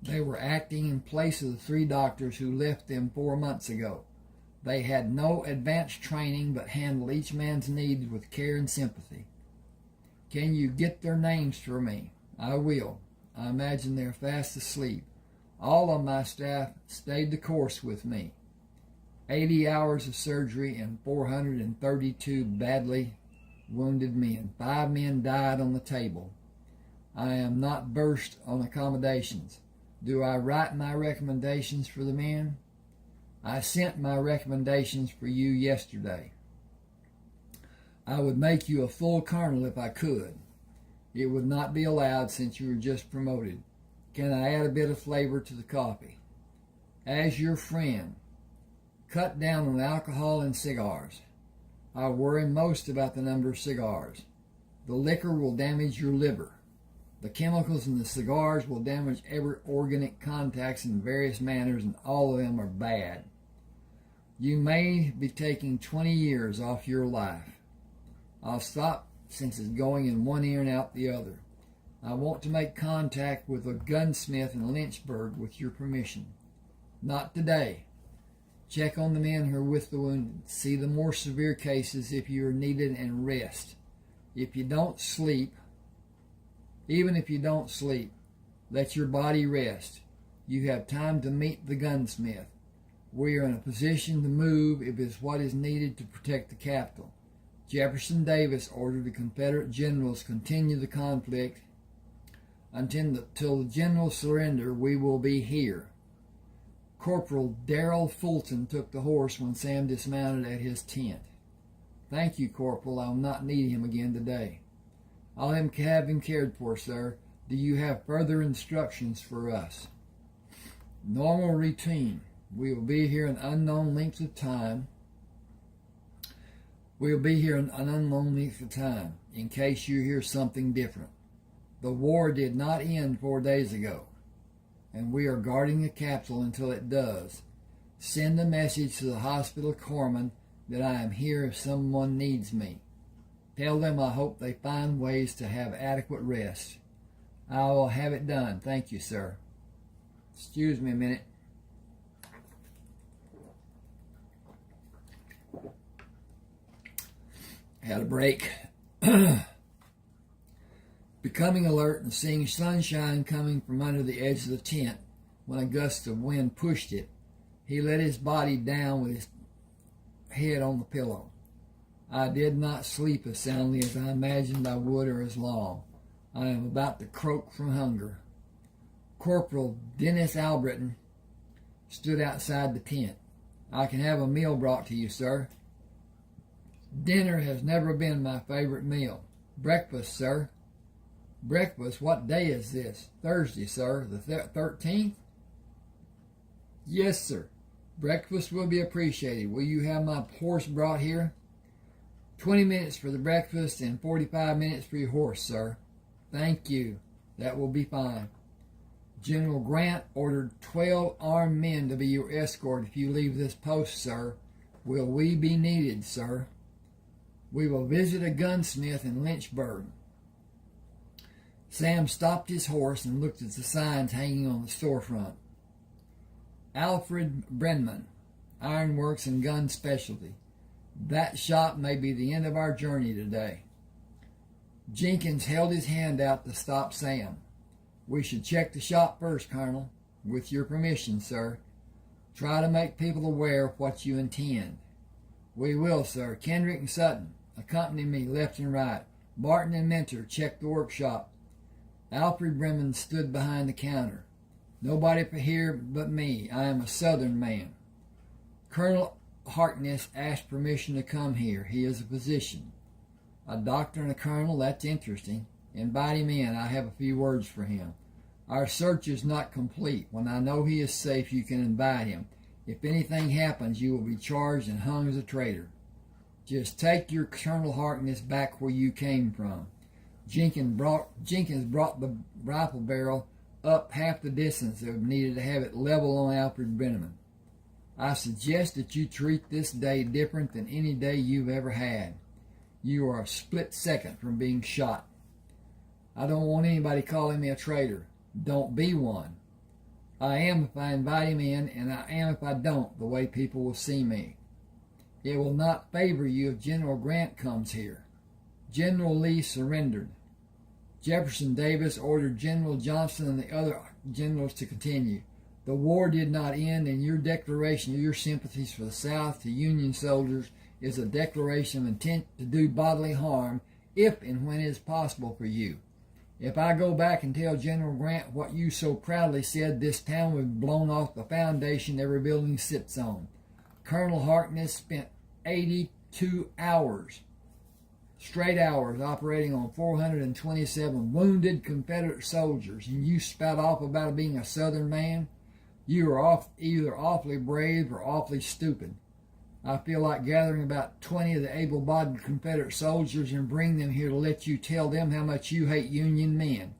They were acting in place of the 3 doctors who left them 4 months ago. They had no advanced training but handled each man's needs with care and sympathy. Can you get their names for me? I will. I imagine they're fast asleep. All of my staff stayed the course with me. 80 hours of surgery and 432 badly wounded men. 5 men died on the table. I am not versed on accommodations. Do I write my recommendations for the men? I sent my recommendations for you yesterday. I would make you a full colonel if I could. It would not be allowed since you were just promoted. Can I add a bit of flavor to the coffee? As your friend, cut down on alcohol and cigars. I worry most about the number of cigars. The liquor will damage your liver. The chemicals in the cigars will damage every organic contacts in various manners, and all of them are bad. You may be taking 20 years off your life. I'll stop since it's going in one ear and out the other. I want to make contact with a gunsmith in Lynchburg with your permission. Not today. Check on the men who are with the wounded. See the more severe cases if you are needed, and rest. If you don't sleep, even if you don't sleep, let your body rest. You have time to meet the gunsmith. We are in a position to move if it's what is needed to protect the capital. Jefferson Davis ordered the Confederate generals continue the conflict until the generals surrender. We will be here. Corporal Darrell Fulton took the horse when Sam dismounted at his tent. Thank you, Corporal. I will not need him again today. I'll have him cared for, sir. Do you have further instructions for us? Normal routine. We will be here an unknown length of time. We'll be here an unknown length of time, in case you hear something different. The war did not end 4 days ago, and we are guarding the capital until it does. Send a message to the hospital corpsmen that I am here if someone needs me. Tell them I hope they find ways to have adequate rest. I will have it done. Thank you, sir. Excuse me a minute. Had a break. Becoming alert and seeing sunshine coming from under the edge of the tent when a gust of wind pushed it, he let his body down with his head on the pillow. I did not sleep as soundly as I imagined I would, or as long. I am about to croak from hunger. Corporal Dennis Albritton stood outside the tent. I can have a meal brought to you, sir. Dinner has never been my favorite meal. Breakfast, sir. Breakfast? What day is this? Thursday, sir. The 13th? Yes, sir. Breakfast will be appreciated. Will you have my horse brought here? 20 minutes for the breakfast and 45 minutes for your horse, sir. Thank you. That will be fine. General Grant ordered 12 armed men to be your escort if you leave this post, sir. Will we be needed, sir? We will visit a gunsmith in Lynchburg. Sam stopped his horse and looked at the signs hanging on the storefront. Alfred Brenman, Ironworks and Gun Specialty. That shop may be the end of our journey today. Jenkins held his hand out to stop Sam. We should check the shop first, Colonel. With your permission, sir. Try to make people aware of what you intend. We will, sir. Kendrick and Sutton, accompany me left and right. Barton and Mentor, check the workshop. Alfred Bremen stood behind the counter. Nobody here but me. I am a Southern man. Colonel Harkness asked permission to come here. He is a physician. A doctor and a colonel, that's interesting. Invite him in. I have a few words for him. Our search is not complete. When I know he is safe, you can invite him. If anything happens, you will be charged and hung as a traitor. Just take your Colonel Harkness back where you came from. Jenkins brought the rifle barrel up half the distance that was needed to have it level on Alfred Brenneman. I suggest that you treat this day different than any day you've ever had. You are a split second from being shot. I don't want anybody calling me a traitor. Don't be one. I am if I invite him in, and I am if I don't, the way people will see me. It will not favor you if General Grant comes here. General Lee surrendered. Jefferson Davis ordered General Johnson and the other generals to continue. The war did not end, and your declaration of your sympathies for the South to Union soldiers is a declaration of intent to do bodily harm if and when it is possible for you. If I go back and tell General Grant what you so proudly said, this town would be blown off the foundation every building sits on. Colonel Harkness spent 82 hours, straight hours, operating on 427 wounded Confederate soldiers, and you spout off about being a Southern man? You are either awfully brave or awfully stupid. I feel like gathering about 20 of the able-bodied Confederate soldiers and bring them here to let you tell them how much you hate Union men.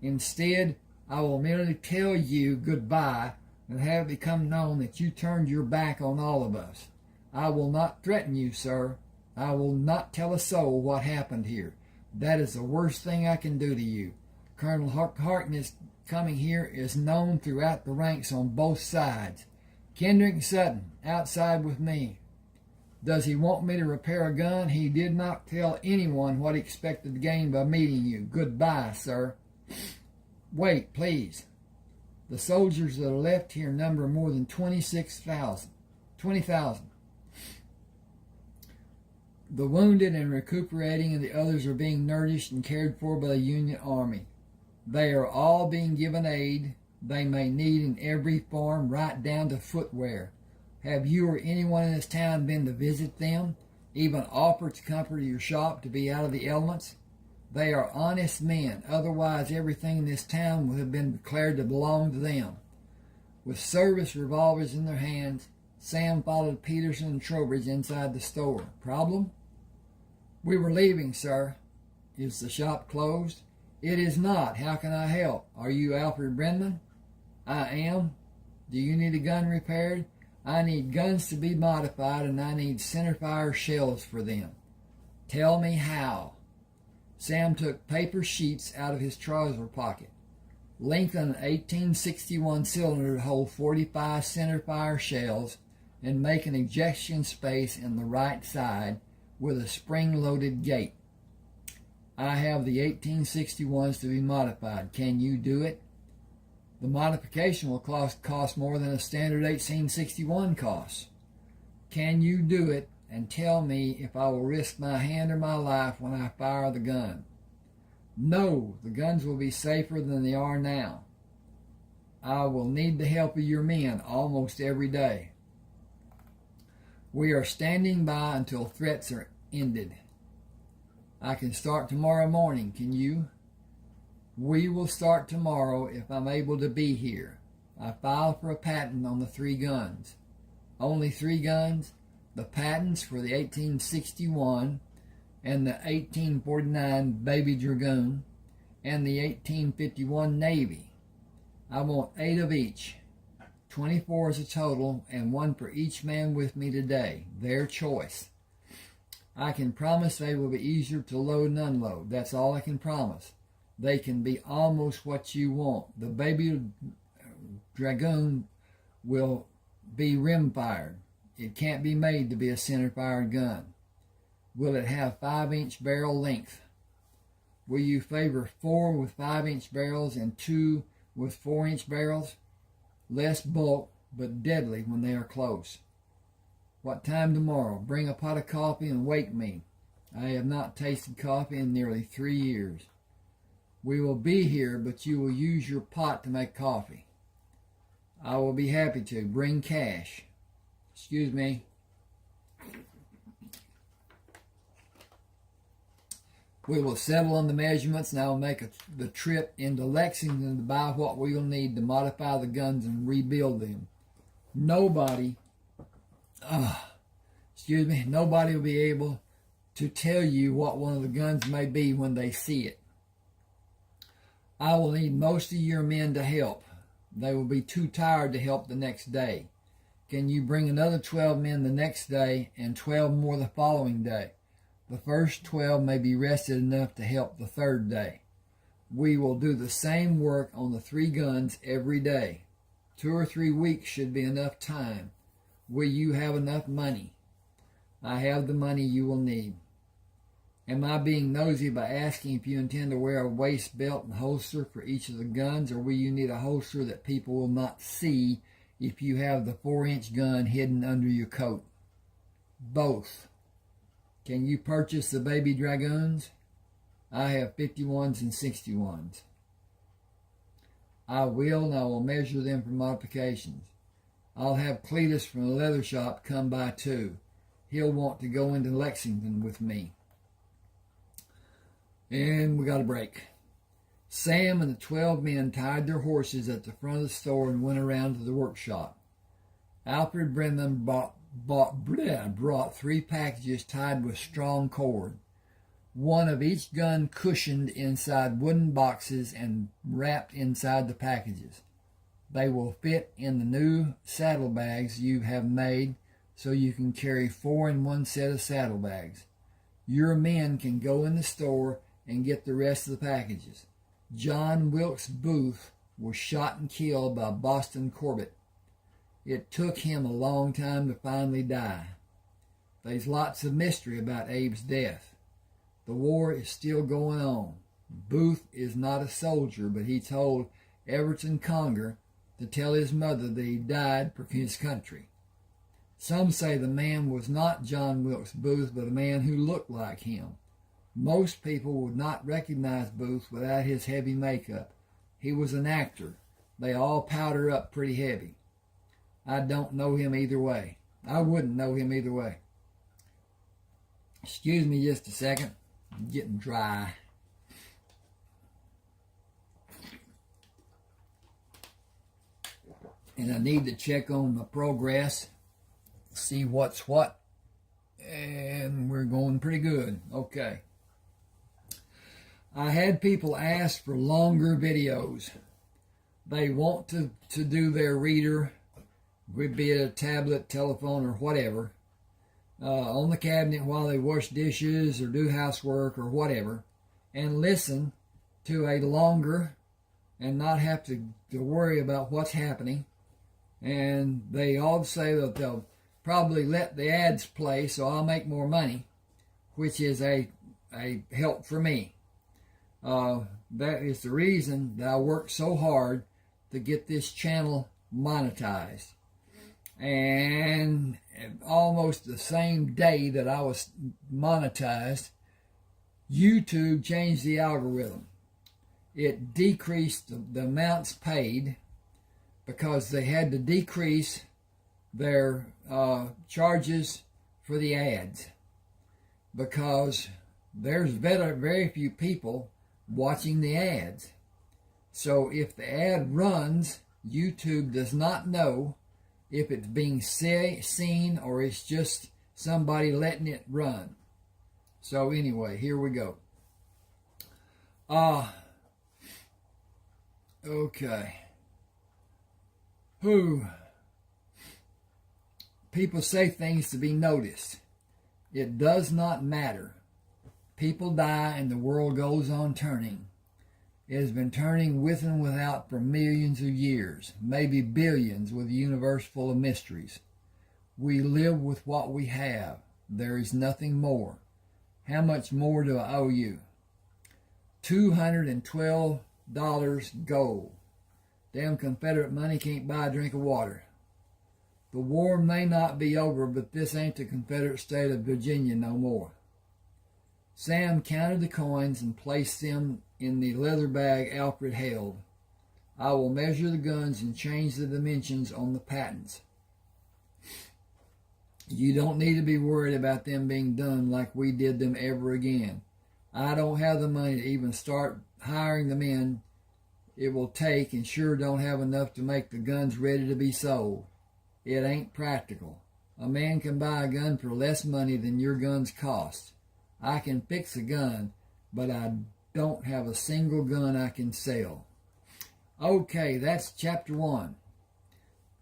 Instead, I will merely tell you goodbye and have it become known that you turned your back on all of us. I will not threaten you, sir. I will not tell a soul what happened here. That is the worst thing I can do to you. Colonel Harkness coming here is known throughout the ranks on both sides. Kendrick Sutton, outside with me. Does he want me to repair a gun? He did not tell anyone what he expected to gain by meeting you. Goodbye, sir. Wait, please. The soldiers that are left here number more than 20,000. The wounded and recuperating, and the others are being nourished and cared for by the Union Army. They are all being given aid they may need in every form, right down to footwear. Have you or anyone in this town been to visit them, even offered to come to your shop to be out of the elements? They are honest men, otherwise everything in this town would have been declared to belong to them. With service revolvers in their hands, Sam followed Peterson and Trowbridge inside the store. Problem? We were leaving, sir. Is the shop closed? It is not. How can I help? Are you Alfred Brennan? I am. Do you need a gun repaired? I need guns to be modified, and I need centerfire shells for them. Tell me how. Sam took paper sheets out of his trouser pocket. Lengthen an 1861 cylinder to hold 45 centerfire shells and make an ejection space in the right side with a spring-loaded gate. I have the 1861s to be modified. Can you do it? The modification will cost more than a standard 1861 costs. Can you do it, and tell me if I will risk my hand or my life when I fire the gun? No, the guns will be safer than they are now. I will need the help of your men almost every day. We are standing by until threats are ended. I can start tomorrow morning, can you? We will start tomorrow if I'm able to be here. I filed for a patent on the 3 guns. Only 3 guns? The patents for the 1861 and the 1849 Baby Dragoon and the 1851 Navy. I want 8 of each. 24 is a total, and 1 for each man with me today. Their choice. I can promise they will be easier to load and unload. That's all I can promise. They can be almost what you want. The Baby Dragoon will be rim-fired. It can't be made to be a center-fired gun. Will it have 5-inch barrel length? Will you favor 4 with 5-inch barrels and 2 with 4-inch barrels? Less bulk, but deadly when they are close. What time tomorrow? Bring a pot of coffee and wake me. I have not tasted coffee in nearly 3 years. We will be here, but you will use your pot to make coffee. I will be happy to. Bring cash. Excuse me. We will settle on the measurements, and I will make the trip into Lexington to buy what we will need to modify the guns and rebuild them. Nobody will be able to tell you what one of the guns may be when they see it. I will need most of your men to help. They will be too tired to help the next day. Can you bring another 12 men the next day and 12 more the following day? The first 12 may be rested enough to help the third day. We will do the same work on the 3 guns every day. 2 or 3 weeks should be enough time. Will you have enough money? I have the money you will need. Am I being nosy by asking if you intend to wear a waist belt and holster for each of the guns, or will you need a holster that people will not see if you have the 4-inch gun hidden under your coat? Both. Can you purchase the Baby Dragoons? I have 51s and 61s. I will, and I will measure them for modifications. I'll have Cletus from the leather shop come by too. He'll want to go into Lexington with me. And we got a break. Sam and the 12 men tied their horses at the front of the store and went around to the workshop. Alfred Brennan brought 3 packages tied with strong cord, 1 of each gun cushioned inside wooden boxes and wrapped inside the packages. They will fit in the new saddlebags you have made, so you can carry 4 in one set of saddlebags. Your men can go in the store and get the rest of the packages. John Wilkes Booth was shot and killed by Boston Corbett. It took him a long time to finally die. There's lots of mystery about Abe's death. The war is still going on. Booth is not a soldier, but he told Everton Conger to tell his mother that he died for his country. Some say the man was not John Wilkes Booth, but a man who looked like him. Most people would not recognize Booth without his heavy makeup. He was an actor. They all powder up pretty heavy. I don't know him either way. I wouldn't know him either way. Excuse me just a second. I'm getting dry. And I need to check on my progress, see what's what, and we're going pretty good. Okay. I had people ask for longer videos. They want to do their reader, be it a tablet, telephone, or whatever, on the cabinet while they wash dishes or do housework or whatever, and listen to a longer and not have to worry about what's happening. And they all say that they'll probably let the ads play so I'll make more money, which is a help for me. That is the reason that I work so hard to get this channel monetized. And almost the same day that I was monetized, YouTube changed the algorithm. It decreased the amounts paid because they had to decrease their charges for the ads, because there's very few people watching the ads. So if the ad runs, YouTube does not know if it's being seen or it's just somebody letting it run. So anyway, here we go. Okay. People say things to be noticed. It does not matter. People die and the world goes on turning. It has been turning with and without for millions of years, maybe billions, with a universe full of mysteries. We live with what we have. There is nothing more. How much more do I owe you? $212 gold. Damn Confederate money can't buy a drink of water. The war may not be over, but this ain't the Confederate state of Virginia no more. Sam counted the coins and placed them in the leather bag Alfred held. I will measure the guns and change the dimensions on the patents. You don't need to be worried about them being done like we did them ever again. I don't have the money to even start hiring the men it will take, and sure don't have enough to make the guns ready to be sold. It ain't practical. A man can buy a gun for less money than your guns cost. I can fix a gun, but I don't have a single gun I can sell. Okay, that's chapter 1.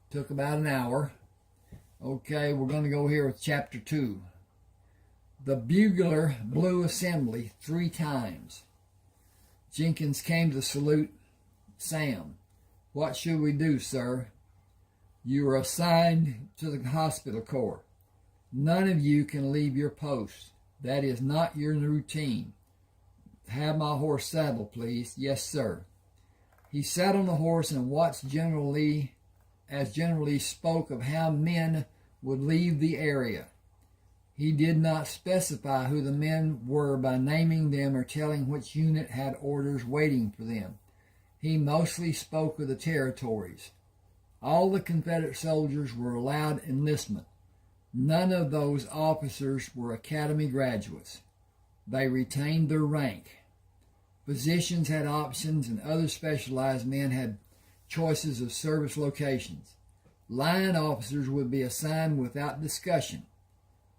Took about an hour. Okay, we're going to go here with chapter 2. The bugler blew assembly 3 times. Jenkins came to salute Sam. What should we do, sir? You are assigned to the hospital corps. None of you can leave your post. That is not your routine. Have my horse saddled, please. Yes, sir. He sat on the horse and watched General Lee as General Lee spoke of how men would leave the area. He did not specify who the men were by naming them or telling which unit had orders waiting for them. He mostly spoke of the territories. All the Confederate soldiers were allowed enlistment. None of those officers were academy graduates. They retained their rank. Physicians had options, and other specialized men had choices of service locations. Line officers would be assigned without discussion.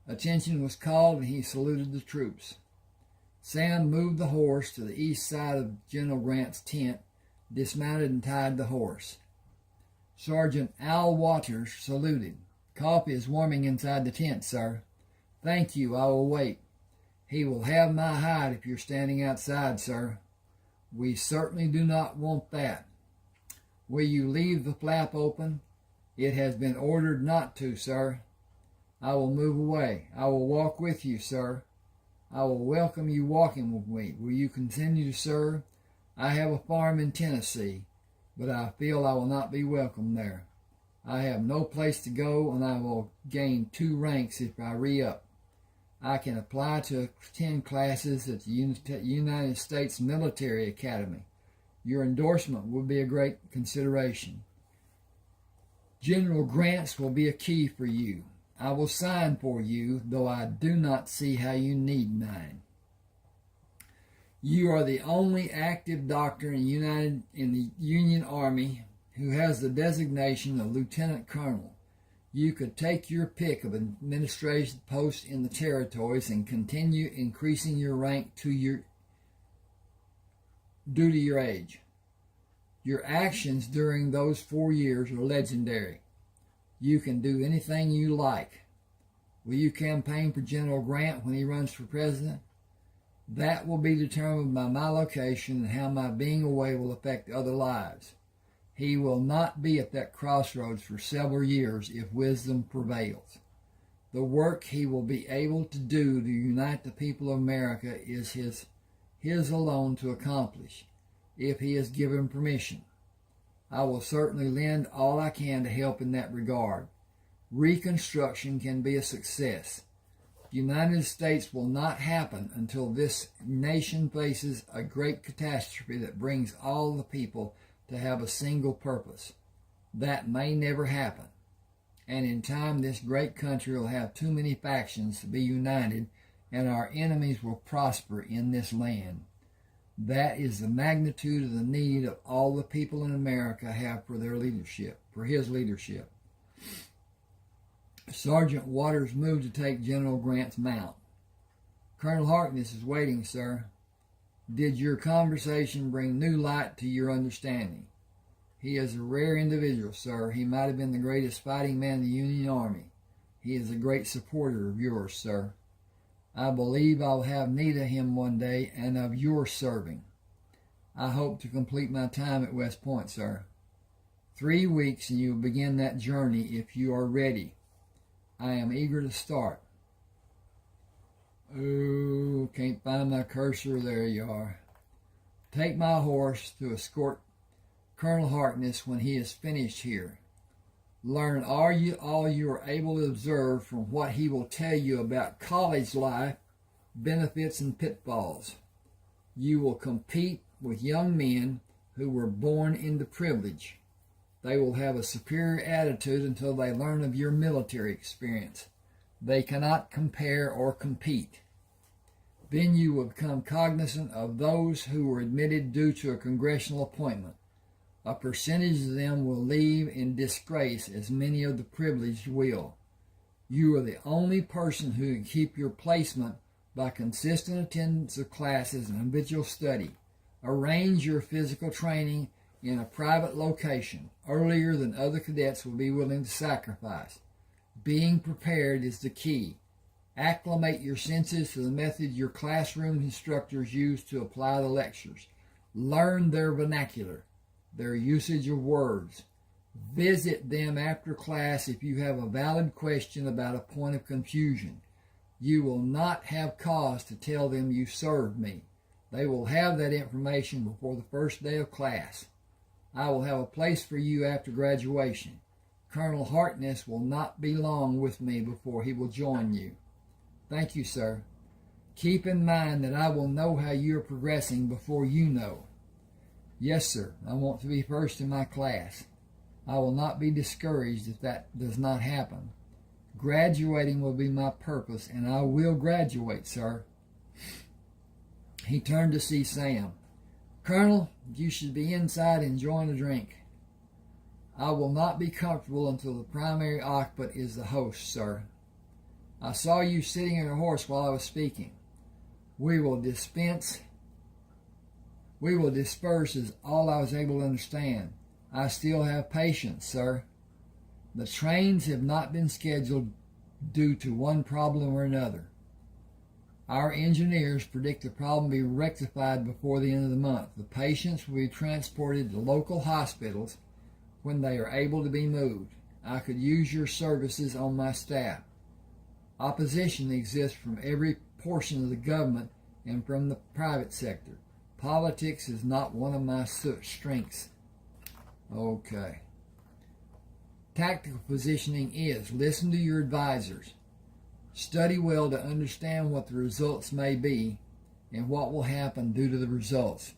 Attention was called, and he saluted the troops. Sam moved the horse to the east side of General Grant's tent, dismounted and tied the horse. Sergeant Al Waters saluted. Coffee is warming inside the tent, sir. Thank you, I will wait. He will have my hide if you're standing outside, sir. We certainly do not want that. Will you leave the flap open? It has been ordered not to, sir. I will move away. I will walk with you, sir. I will welcome you walking with me. Will you continue to serve? I have a farm in Tennessee, but I feel I will not be welcome there. I have no place to go, and I will gain 2 ranks if I re-up. I can apply to attend classes at the United States Military Academy. Your endorsement will be a great consideration. General grants will be a key for you. I will sign for you, though I do not see how you need mine. You are the only active doctor in the Union Army who has the designation of lieutenant colonel. You could take your pick of administration posts in the territories and continue increasing your rank due to your age. Your actions during those 4 years are legendary. You can do anything you like. Will you campaign for General Grant when he runs for president? That will be determined by my location and how my being away will affect other lives. He will not be at that crossroads for several years if wisdom prevails. The work he will be able to do to unite the people of America is his alone to accomplish, if he is given permission. I will certainly lend all I can to help in that regard. Reconstruction can be a success. The United States will not happen until this nation faces a great catastrophe that brings all the people to have a single purpose. That may never happen. And in time, this great country will have too many factions to be united, and our enemies will prosper in this land. That is the magnitude of the need of all the people in America have for their leadership, for his leadership. Sergeant Waters moved to take General Grant's mount. Colonel Harkness is waiting, sir. Did your conversation bring new light to your understanding? He is a rare individual, sir. He might have been the greatest fighting man in the Union Army. He is a great supporter of yours, sir. I believe I'll have need of him one day and of your serving. I hope to complete my time at West Point, sir. 3 weeks and you will begin that journey if you are ready. I am eager to start. Oh, can't find my cursor. There you are. Take my horse to escort Colonel Harkness when he is finished here. Learn all you are able to observe from what he will tell you about college life, benefits, and pitfalls. You will compete with young men who were born into privilege. They will have a superior attitude until they learn of your military experience. They cannot compare or compete. Then you will become cognizant of those who were admitted due to a congressional appointment. A percentage of them will leave in disgrace, as many of the privileged will. You are the only person who can keep your placement by consistent attendance of classes and habitual study. Arrange your physical training in a private location, earlier than other cadets will be willing to sacrifice. Being prepared is the key. Acclimate your senses to the method your classroom instructors use to apply the lectures. Learn their vernacular, their usage of words. Visit them after class if you have a valid question about a point of confusion. You will not have cause to tell them you served me. They will have that information before the first day of class. I will have a place for you after graduation. Colonel Harkness will not be long with me before he will join you. Thank you, sir. Keep in mind that I will know how you are progressing before you know. Yes, sir, I want to be first in my class. I will not be discouraged if that does not happen. Graduating will be my purpose, and I will graduate, sir. He turned to see Sam. Colonel, you should be inside enjoying a drink. I will not be comfortable until the primary occupant is the host, sir. I saw you sitting on your horse while I was speaking. We will disperse is all I was able to understand. I still have patience, sir. The trains have not been scheduled due to one problem or another. Our engineers predict the problem will be rectified before the end of the month. The patients will be transported to local hospitals when they are able to be moved. I could use your services on my staff. Opposition exists from every portion of the government and from the private sector. Politics is not one of my strengths. Okay. Tactical positioning is listen to your advisors. Study well to understand what the results may be and what will happen due to the results.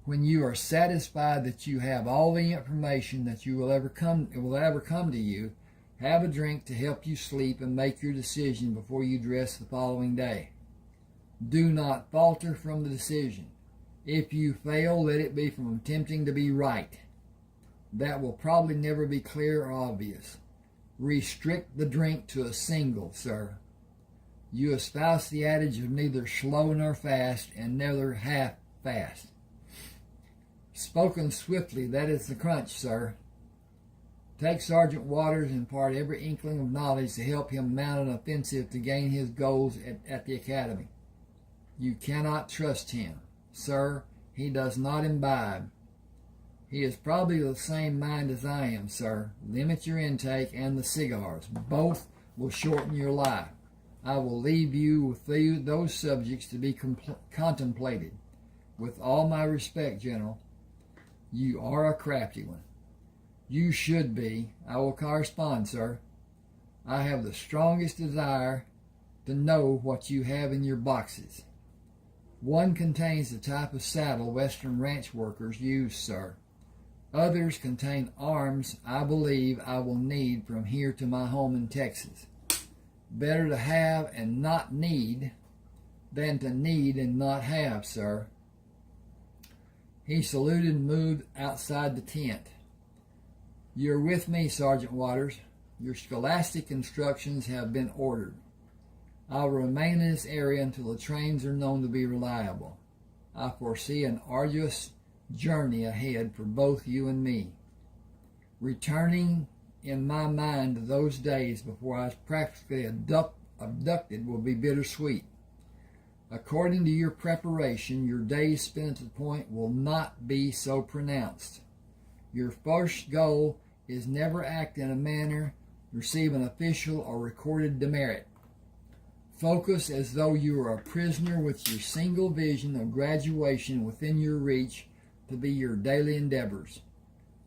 When you are satisfied that you have all the information that will ever come to you, have a drink to help you sleep and make your decision before you dress the following day. Do not falter from the decision. If you fail, let it be from attempting to be right. That will probably never be clear or obvious. Restrict the drink to a single, sir. You espouse the adage of neither slow nor fast and neither half fast. Spoken swiftly, that is the crunch, sir. Take Sergeant Waters and impart every inkling of knowledge to help him mount an offensive to gain his goals at the academy. You cannot trust him, sir. He does not imbibe. He is probably the same mind as I am, sir. Limit your intake and the cigars. Both will shorten your life. I will leave you with those subjects to be contemplated. With all my respect, General, you are a crafty one. You should be. I will correspond, sir. I have the strongest desire to know what you have in your boxes. One contains the type of saddle Western ranch workers use, sir. Others contain arms I believe I will need from here to my home in Texas. Better to have and not need than to need and not have, sir. He saluted and moved outside the tent. You're with me, Sergeant Waters. Your scholastic instructions have been ordered. I'll remain in this area until the trains are known to be reliable. I foresee an arduous journey ahead for both you and me. Returning in my mind to those days before I was practically abducted will be bittersweet. According to your preparation, your days spent at the point will not be so pronounced. Your first goal is never act in a manner receive an official or recorded demerit. Focus as though you are a prisoner with your single vision of graduation within your reach to be your daily endeavors.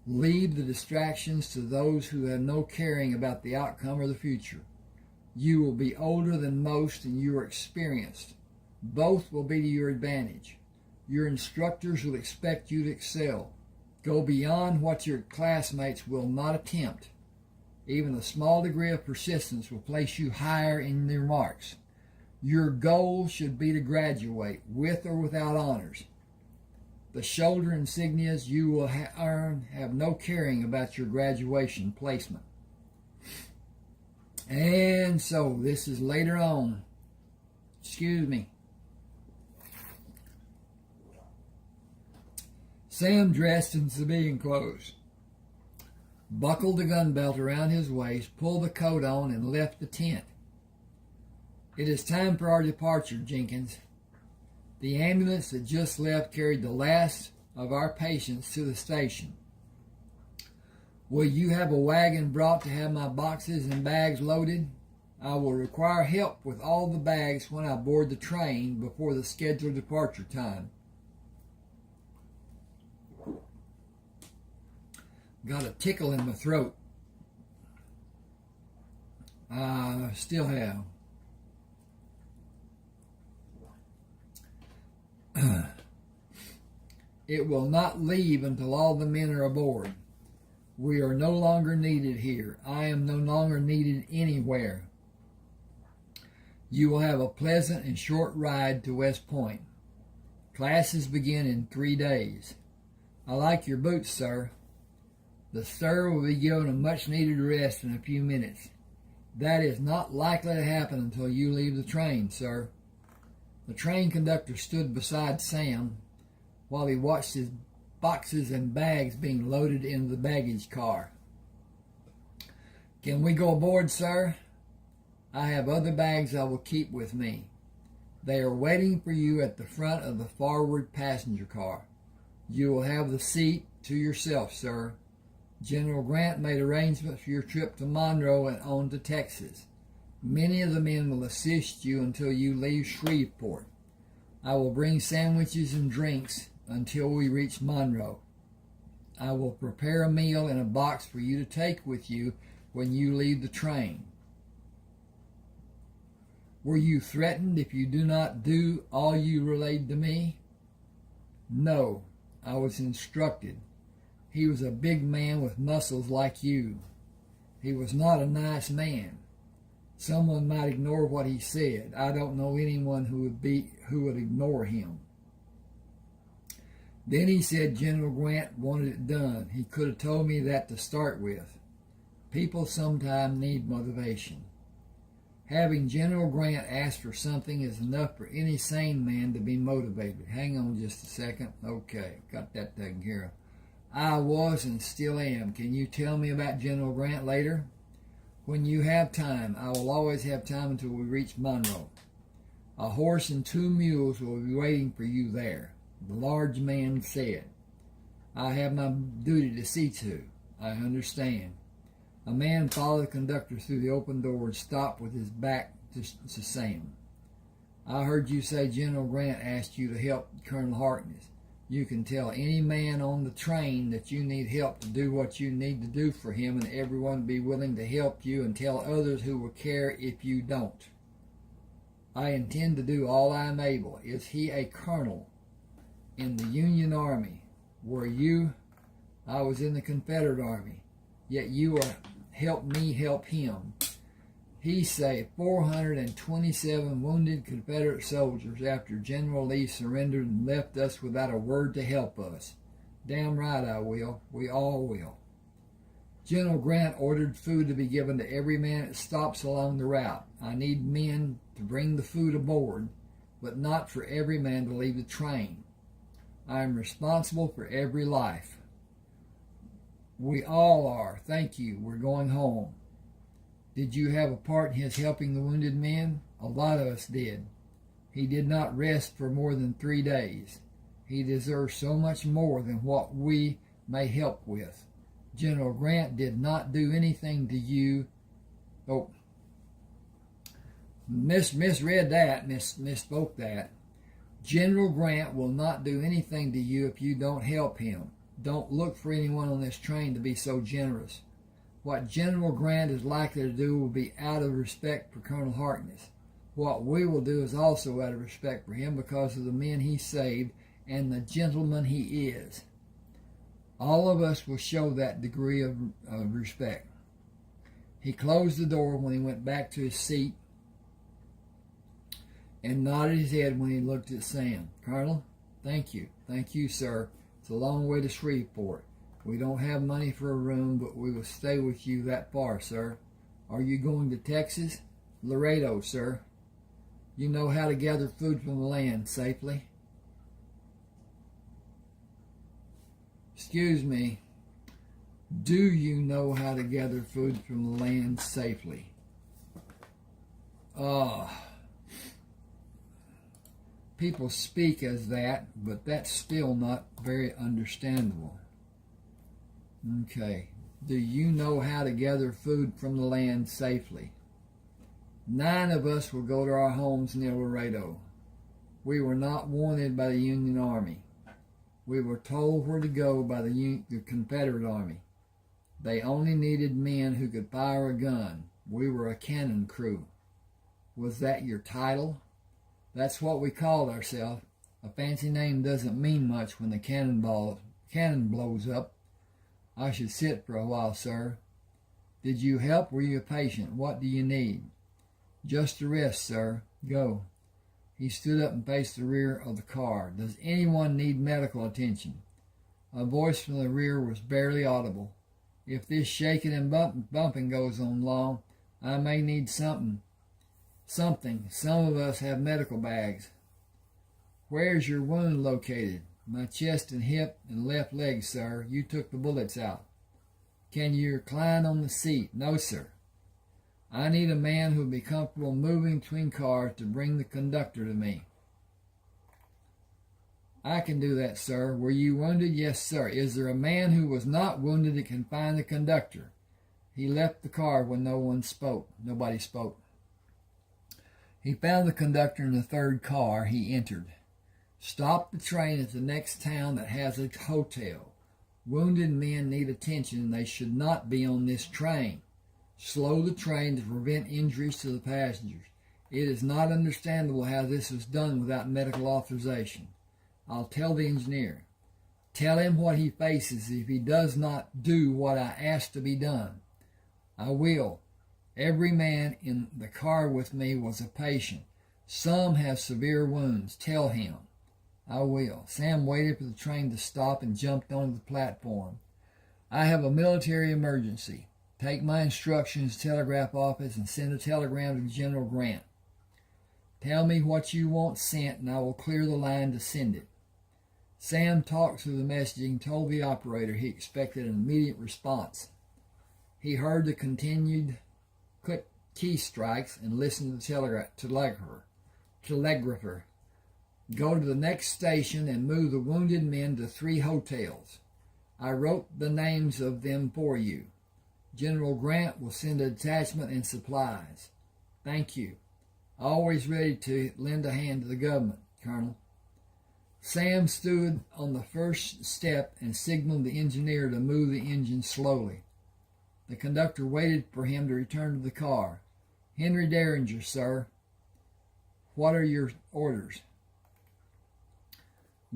Leave the distractions to those who have no caring about the outcome or the future. You will be older than most and you are experienced. Both will be to your advantage. Your instructors will expect you to excel. Go beyond what your classmates will not attempt. Even a small degree of persistence will place you higher in their marks. Your goal should be to graduate, with or without honors. The shoulder insignias you will earn have no caring about your graduation placement. And so, this is later on. Excuse me. Sam dressed in civilian clothes, buckled the gun belt around his waist, pulled the coat on, and left the tent. It is time for our departure, Jenkins. The ambulance that just left carried the last of our patients to the station. Will you have a wagon brought to have my boxes and bags loaded? I will require help with all the bags when I board the train before the scheduled departure time. Got a tickle in my throat. I still have. It will not leave until all the men are aboard. We are no longer needed here. I am no longer needed anywhere. You will have a pleasant and short ride to West Point. Classes begin in 3 days. I like your boots, sir. The sir will be given a much-needed rest in a few minutes. That is not likely to happen until you leave the train, sir. The train conductor stood beside Sam while he watched his boxes and bags being loaded into the baggage car. Can we go aboard, sir? I have other bags I will keep with me. They are waiting for you at the front of the forward passenger car. You will have the seat to yourself, sir. General Grant made arrangements for your trip to Monroe and on to Texas. Many of the men will assist you until you leave Shreveport. I will bring sandwiches and drinks until we reach Monroe. I will prepare a meal in a box for you to take with you when you leave the train. Were you threatened if you do not do all you relayed to me? No, I was instructed. He was a big man with muscles like you. He was not a nice man. Someone might ignore what he said. I don't know anyone who would ignore him. Then he said General Grant wanted it done. He could have told me that to start with. People sometimes need motivation. Having General Grant ask for something is enough for any sane man to be motivated. Hang on just a second. Okay, got that taken care of. I was and still am. Can you tell me about General Grant later? When you have time. I will always have time until we reach Monroe. A horse and 2 mules will be waiting for you there, the large man said. I have my duty to see to. I understand. A man followed the conductor through the open door and stopped with his back to Sam. I heard you say General Grant asked you to help Colonel Harkness. You can tell any man on the train that you need help to do what you need to do for him, and everyone will be willing to help you, and tell others who will care if you don't. I intend to do all I am able. Is he a colonel in the Union Army? Were you? I was in the Confederate Army. Yet you are help me help him. He say 427 wounded Confederate soldiers after General Lee surrendered and left us without a word to help us. Damn right I will. We all will. General Grant ordered food to be given to every man that stops along the route. I need men to bring the food aboard, but not for every man to leave the train. I am responsible for every life. We all are. Thank you. We're going home. Did you have a part in his helping the wounded men? A lot of us did. He did not rest for more than 3 days. He deserves so much more than what we may help with. General Grant did not do anything to you. Oh, misread that, misspoke that. General Grant will not do anything to you if you don't help him. Don't look for anyone on this train to be so generous. What General Grant is likely to do will be out of respect for Colonel Harkness. What we will do is also out of respect for him because of the men he saved and the gentleman he is. All of us will show that degree of respect. He closed the door when he went back to his seat and nodded his head when he looked at Sam. Colonel, thank you. Thank you, sir. It's a long way to Shreveport. We don't have money for a room, but we will stay with you that far, sir. Are you going to Texas? Laredo, sir. You know how to gather food from the land safely? Excuse me. Do you know how to gather food from the land safely? People speak as that, but that's still not very understandable. Okay. Do you know how to gather food from the land safely? 9 of us will go to our homes near Laredo. We were not wanted by the Union Army. We were told where to go by the Confederate Army. They only needed men who could fire a gun. We were a cannon crew. Was that your title? That's what we called ourselves. A fancy name doesn't mean much when the cannon blows up. I should sit for a while, sir. Did you help? Were you a patient? What do you need? Just a rest, sir. Go. He stood up and faced the rear of the car. Does anyone need medical attention? A voice from the rear was barely audible. If this shaking and bumping goes on long, I may need something. Some of us have medical bags. Where's your wound located? My chest and hip and left leg, sir. You took the bullets out. Can you recline on the seat? No, sir. I need a man who will be comfortable moving between cars to bring the conductor to me. I can do that, sir. Were you wounded? Yes, sir. Is there a man who was not wounded that can find the conductor? He left the car when nobody spoke. He found the conductor in the third car he entered. Stop the train at the next town that has a hotel. Wounded men need attention and they should not be on this train. Slow the train to prevent injuries to the passengers. It is not understandable how this was done without medical authorization. I'll tell the engineer. Tell him what he faces if he does not do what I asked to be done. I will. Every man in the car with me was a patient. Some have severe wounds. Tell him. I will. Sam waited for the train to stop and jumped onto the platform. I have a military emergency. Take my instructions to the telegraph office and send a telegram to General Grant. Tell me what you want sent and I will clear the line to send it. Sam talked through the messaging and told the operator he expected an immediate response. He heard the continued click key strikes and listened to the telegrapher. Go to the next station and move the wounded men to 3 hotels. I wrote the names of them for you. General Grant will send a detachment and supplies. Thank you. Always ready to lend a hand to the government, Colonel. Sam stood on the first step and signaled the engineer to move the engine slowly. The conductor waited for him to return to the car. Henry Derringer, sir. What are your orders?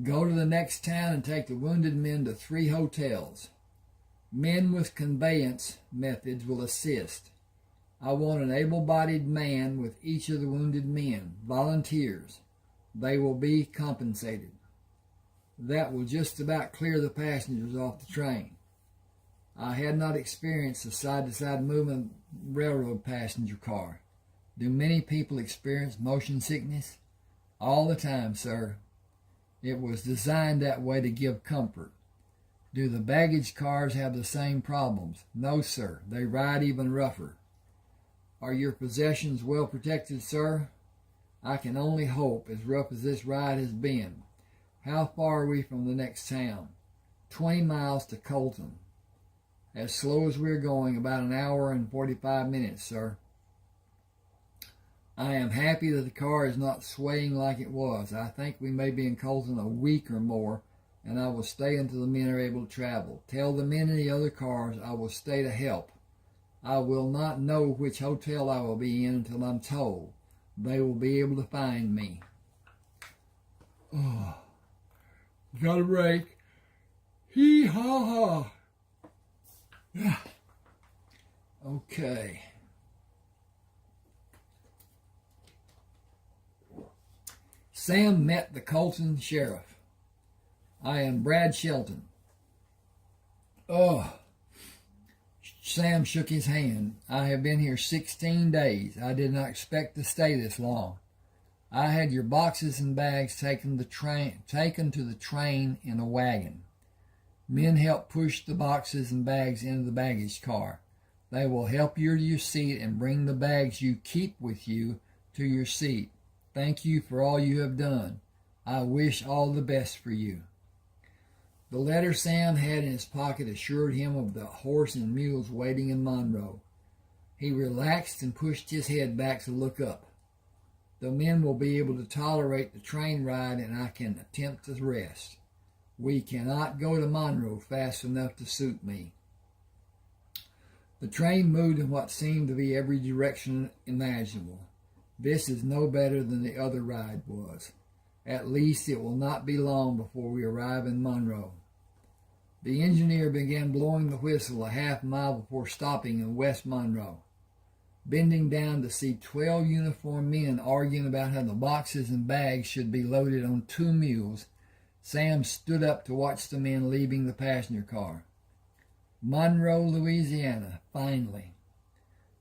Go to the next town and take the wounded men to 3 hotels. Men with conveyance methods will assist. I want an able-bodied man with each of the wounded men, volunteers. They will be compensated. That will just about clear the passengers off the train. I had not experienced a side-to-side movement railroad passenger car. Do many people experience motion sickness? All the time, sir. It was designed that way to give comfort. Do the baggage cars have the same problems? No, sir. They ride even rougher. Are your possessions well protected, sir? I can only hope, as rough as this ride has been. How far are we from the next town? 20 miles to Colton. As slow as we're going, about an hour and 45 minutes, sir. I am happy that the car is not swaying like it was. I think we may be in Colton a week or more, and I will stay until the men are able to travel. Tell the men in the other cars I will stay to help. I will not know which hotel I will be in until I'm told. They will be able to find me. Oh, got a break. Hee-haw-haw. Yeah. Okay. Sam met the Colton sheriff. I am Brad Shelton. Oh. Sam shook his hand. I have been here 16 days. I did not expect to stay this long. I had your boxes and bags taken to the train in a wagon. Men help push the boxes and bags into the baggage car. They will help you to your seat and bring the bags you keep with you to your seat. Thank you for all you have done. I wish all the best for you. The letter Sam had in his pocket assured him of the horse and mules waiting in Monroe. He relaxed and pushed his head back to look up. The men will be able to tolerate the train ride and I can attempt to rest. We cannot go to Monroe fast enough to suit me. The train moved in what seemed to be every direction imaginable. This is no better than the other ride was. At least it will not be long before we arrive in Monroe. The engineer began blowing the whistle a half mile before stopping in West Monroe. Bending down to see 12 uniformed men arguing about how the boxes and bags should be loaded on 2 mules, Sam stood up to watch the men leaving the passenger car. Monroe, Louisiana, finally.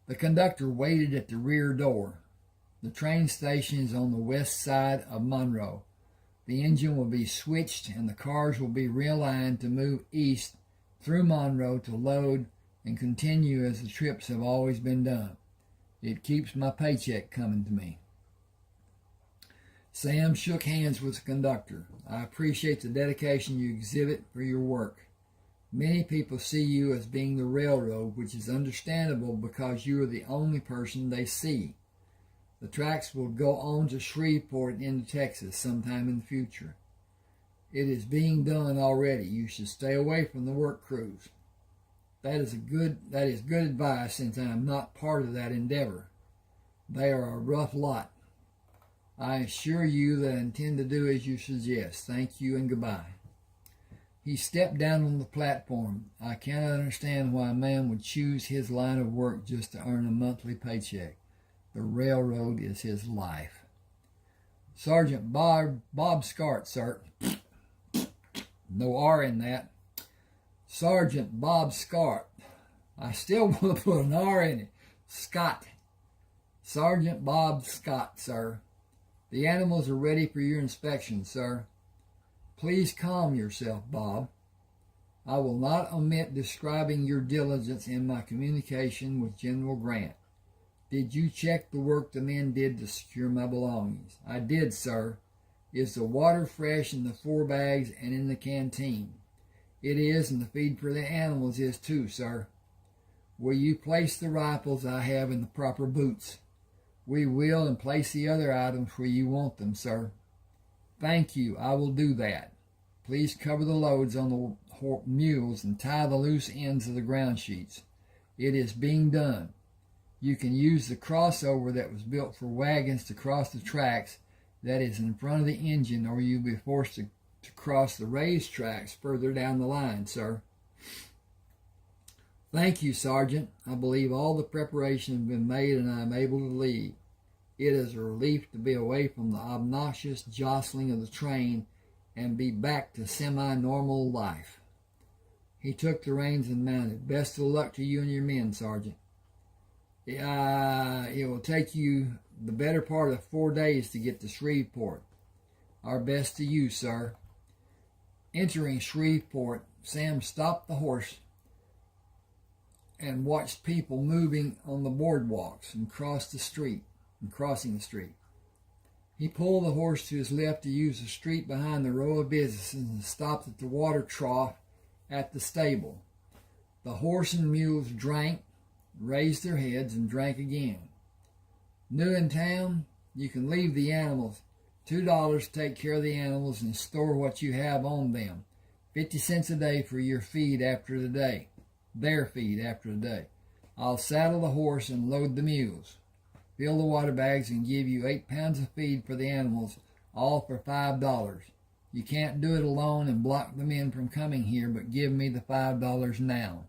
The conductor waited at the rear door. The train station is on the west side of Monroe. The engine will be switched and the cars will be realigned to move east through Monroe to load and continue as the trips have always been done. It keeps my paycheck coming to me. Sam shook hands with the conductor. I appreciate the dedication you exhibit for your work. Many people see you as being the railroad, which is understandable because you are the only person they see. The tracks will go on to Shreveport and into Texas sometime in the future. It is being done already. You should stay away from the work crews. That is good advice, since I am not part of that endeavor. They are a rough lot. I assure you that I intend to do as you suggest. Thank you and goodbye. He stepped down on the platform. I cannot understand why a man would choose his line of work just to earn a monthly paycheck. The railroad is his life. Sergeant Bob Scart, sir. No R in that. Sergeant Bob Scart. I still want to put an R in it. Scott. Sergeant Bob Scott, sir. The animals are ready for your inspection, sir. Please calm yourself, Bob. I will not omit describing your diligence in my communication with General Grant. Did you check the work the men did to secure my belongings? I did, sir. Is the water fresh in the 4 bags and in the canteen? It is, and the feed for the animals is too, sir. Will you place the rifles I have in the proper boots? We will, and place the other items where you want them, sir. Thank you. I will do that. Please cover the loads on the mules and tie the loose ends of the ground sheets. It is being done. You can use the crossover that was built for wagons to cross the tracks that is in front of the engine, or you'll be forced to cross the raised tracks further down the line, sir. Thank you, Sergeant. I believe all the preparation has been made and I am able to leave. It is a relief to be away from the obnoxious jostling of the train and be back to semi-normal life. He took the reins and mounted. Best of luck to you and your men, Sergeant. It will take you the better part of 4 days to get to Shreveport. Our best to you, sir. Entering Shreveport, Sam stopped the horse and watched people moving on the boardwalks and crossing the street. He pulled the horse to his left to use the street behind the row of businesses and stopped at the water trough at the stable. The horse and mules drank, raised their heads, and drank again. New in town, you can leave the animals. $2 to take care of the animals and store what you have on them. 50 cents a day for your feed after the day. Their feed after the day. I'll saddle the horse and load the mules. Fill the water bags and give you 8 pounds of feed for the animals, all for $5. You can't do it alone and block the men from coming here, but give me the $5 now.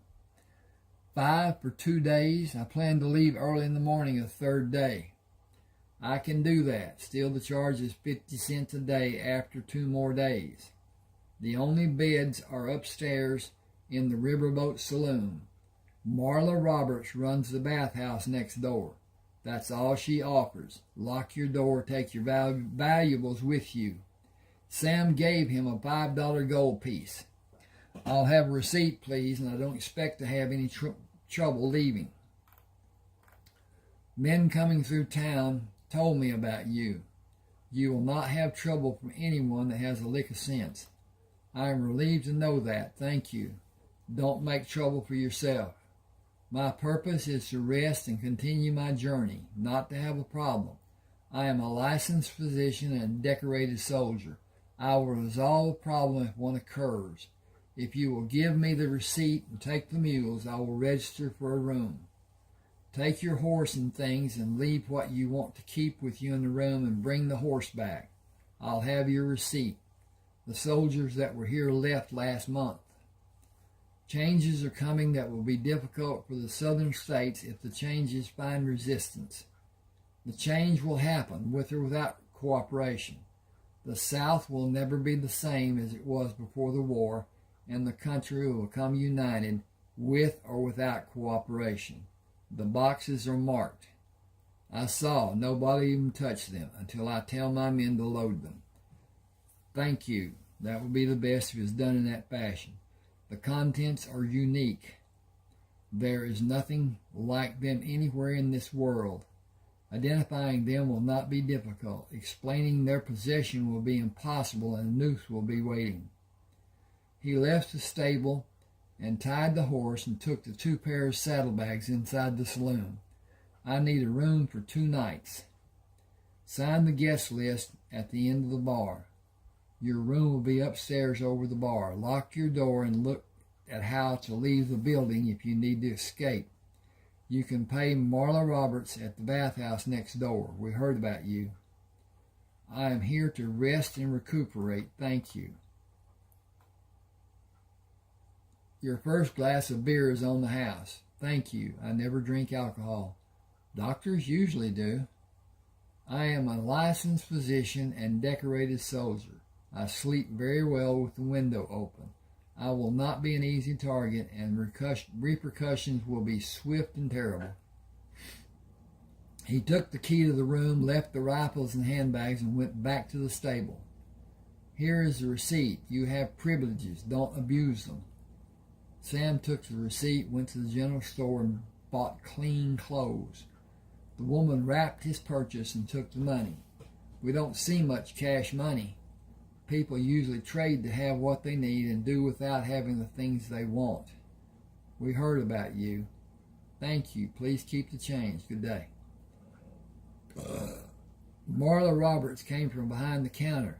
5 for 2 days. I plan to leave early in the morning of the 3rd day. I can do that. Still, the charge is 50 cents a day after 2 more days. The only beds are upstairs in the Riverboat Saloon. Marla Roberts runs the bathhouse next door. That's all she offers. Lock your door, take your valuables with you. Sam gave him a $5 gold piece. I'll have a receipt, please, and I don't expect to have any trouble leaving. Men coming through town told me about you. You will not have trouble from anyone that has a lick of sense. I am relieved to know that. Thank you. Don't make trouble for yourself. My purpose is to rest and continue my journey, not to have a problem. I am a licensed physician and a decorated soldier. I will resolve a problem if one occurs. If you will give me the receipt and take the mules, I will register for a room. Take your horse and things and leave what you want to keep with you in the room and bring the horse back. I'll have your receipt. The soldiers that were here left last month. Changes are coming that will be difficult for the southern states if the changes find resistance. The change will happen with or without cooperation. The South will never be the same as it was before the war, and the country will become united with or without cooperation. The boxes are marked. I saw nobody even touch them until I tell my men to load them. Thank you. That would be the best if it's done in that fashion. The contents are unique. There is nothing like them anywhere in this world. Identifying them will not be difficult. Explaining their position will be impossible, and the noose will be waiting. He left the stable and tied the horse and took the 2 pairs of saddlebags inside the saloon. I need a room for 2 nights. Sign the guest list at the end of the bar. Your room will be upstairs over the bar. Lock your door and look at how to leave the building if you need to escape. You can pay Marla Roberts at the bathhouse next door. We heard about you. I am here to rest and recuperate. Thank you. Your first glass of beer is on the house. Thank you. I never drink alcohol. Doctors usually do. I am a licensed physician and decorated soldier. I sleep very well with the window open. I will not be an easy target, and repercussions will be swift and terrible. He took the key to the room, left the rifles and handbags, and went back to the stable. Here is the receipt. You have privileges. Don't abuse them. Sam took the receipt, went to the general store, and bought clean clothes. The woman wrapped his purchase and took the money. We don't see much cash money. People usually trade to have what they need and do without having the things they want. We heard about you. Thank you. Please keep the change. Good day. Marla Roberts came from behind the counter.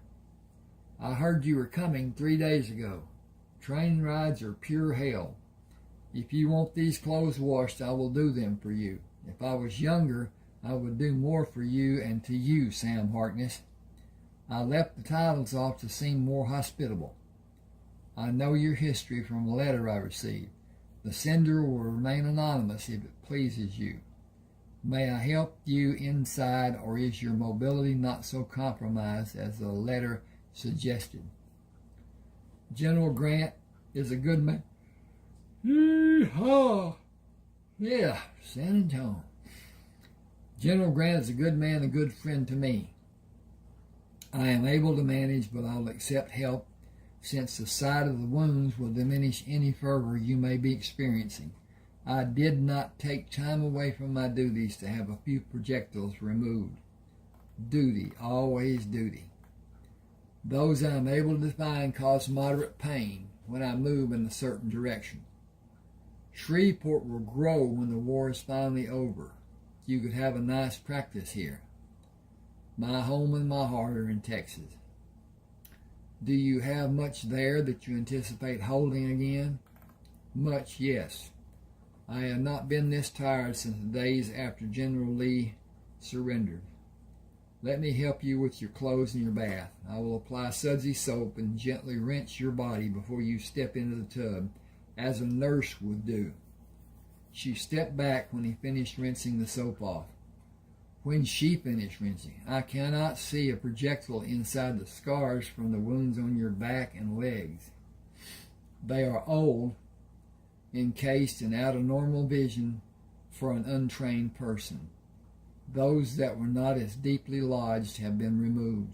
I heard you were coming 3 days ago. Train rides are pure hell. If you want these clothes washed, I will do them for you. If I was younger, I would do more for you and to you, Sam Harkness. I left the titles off to seem more hospitable. I know your history from a letter I received. The sender will remain anonymous if it pleases you. May I help you inside, or is your mobility not so compromised as the letter suggested? General Grant is a good man. Yee-haw! Yeah, San Antonio. General Grant is a good man, a good friend to me. I am able to manage, but I'll accept help, since the sight of the wounds will diminish any fervor you may be experiencing. I did not take time away from my duties to have a few projectiles removed. Duty, always duty. Those I am able to define cause moderate pain when I move in a certain direction. Shreveport will grow when the war is finally over. You could have a nice practice here. My home and my heart are in Texas. Do you have much there that you anticipate holding again? Much, yes. I have not been this tired since the days after General Lee surrendered. Let me help you with your clothes and your bath. I will apply sudsy soap and gently rinse your body before you step into the tub, as a nurse would do. She stepped back when he finished rinsing the soap off. When she finished rinsing, I cannot see a projectile inside the scars from the wounds on your back and legs. They are old, encased and out of normal vision for an untrained person. Those that were not as deeply lodged have been removed.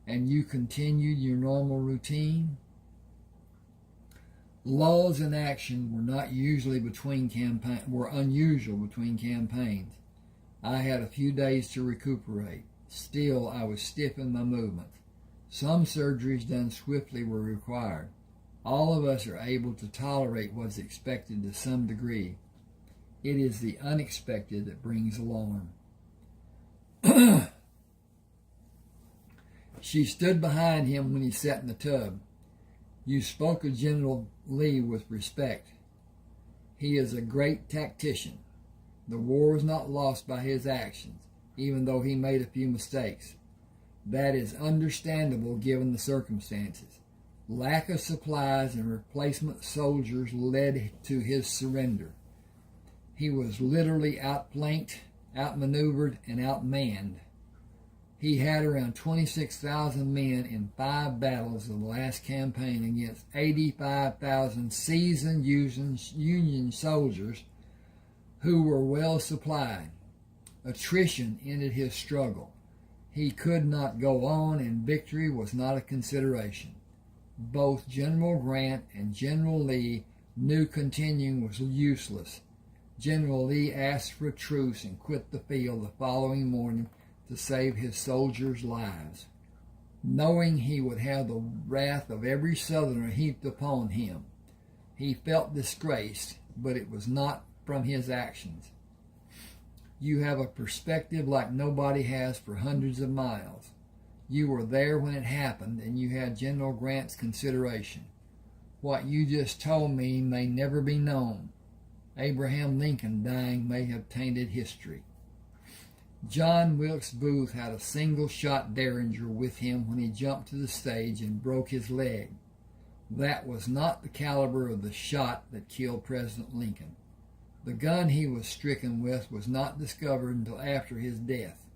And you continued your normal routine? Lulls in action were not usually unusual between campaigns. I had a few days to recuperate. Still, I was stiff in my movements. Some surgeries done swiftly were required. All of us are able to tolerate what's expected to some degree. It is the unexpected that brings alarm. She stood behind him when he sat in the tub. You spoke of General Lee with respect. He is a great tactician. The war was not lost by his actions, even though he made a few mistakes. That is understandable given the circumstances. Lack of supplies and replacement soldiers led to his surrender. He was literally outflanked, outmaneuvered, and outmanned. He had around 26,000 men in 5 battles of the last campaign against 85,000 seasoned Union soldiers who were well supplied. Attrition ended his struggle. He could not go on, and victory was not a consideration. Both General Grant and General Lee knew continuing was useless. General Lee asked for a truce and quit the field the following morning to save his soldiers' lives. Knowing he would have the wrath of every Southerner heaped upon him, he felt disgraced, but it was not from his actions. You have a perspective like nobody has for hundreds of miles. You were there when it happened, and you had General Grant's consideration. What you just told me may never be known. Abraham Lincoln dying may have tainted history. John Wilkes Booth had a single-shot derringer with him when he jumped to the stage and broke his leg. That was not the caliber of the shot that killed President Lincoln. The gun he was stricken with was not discovered until after his death.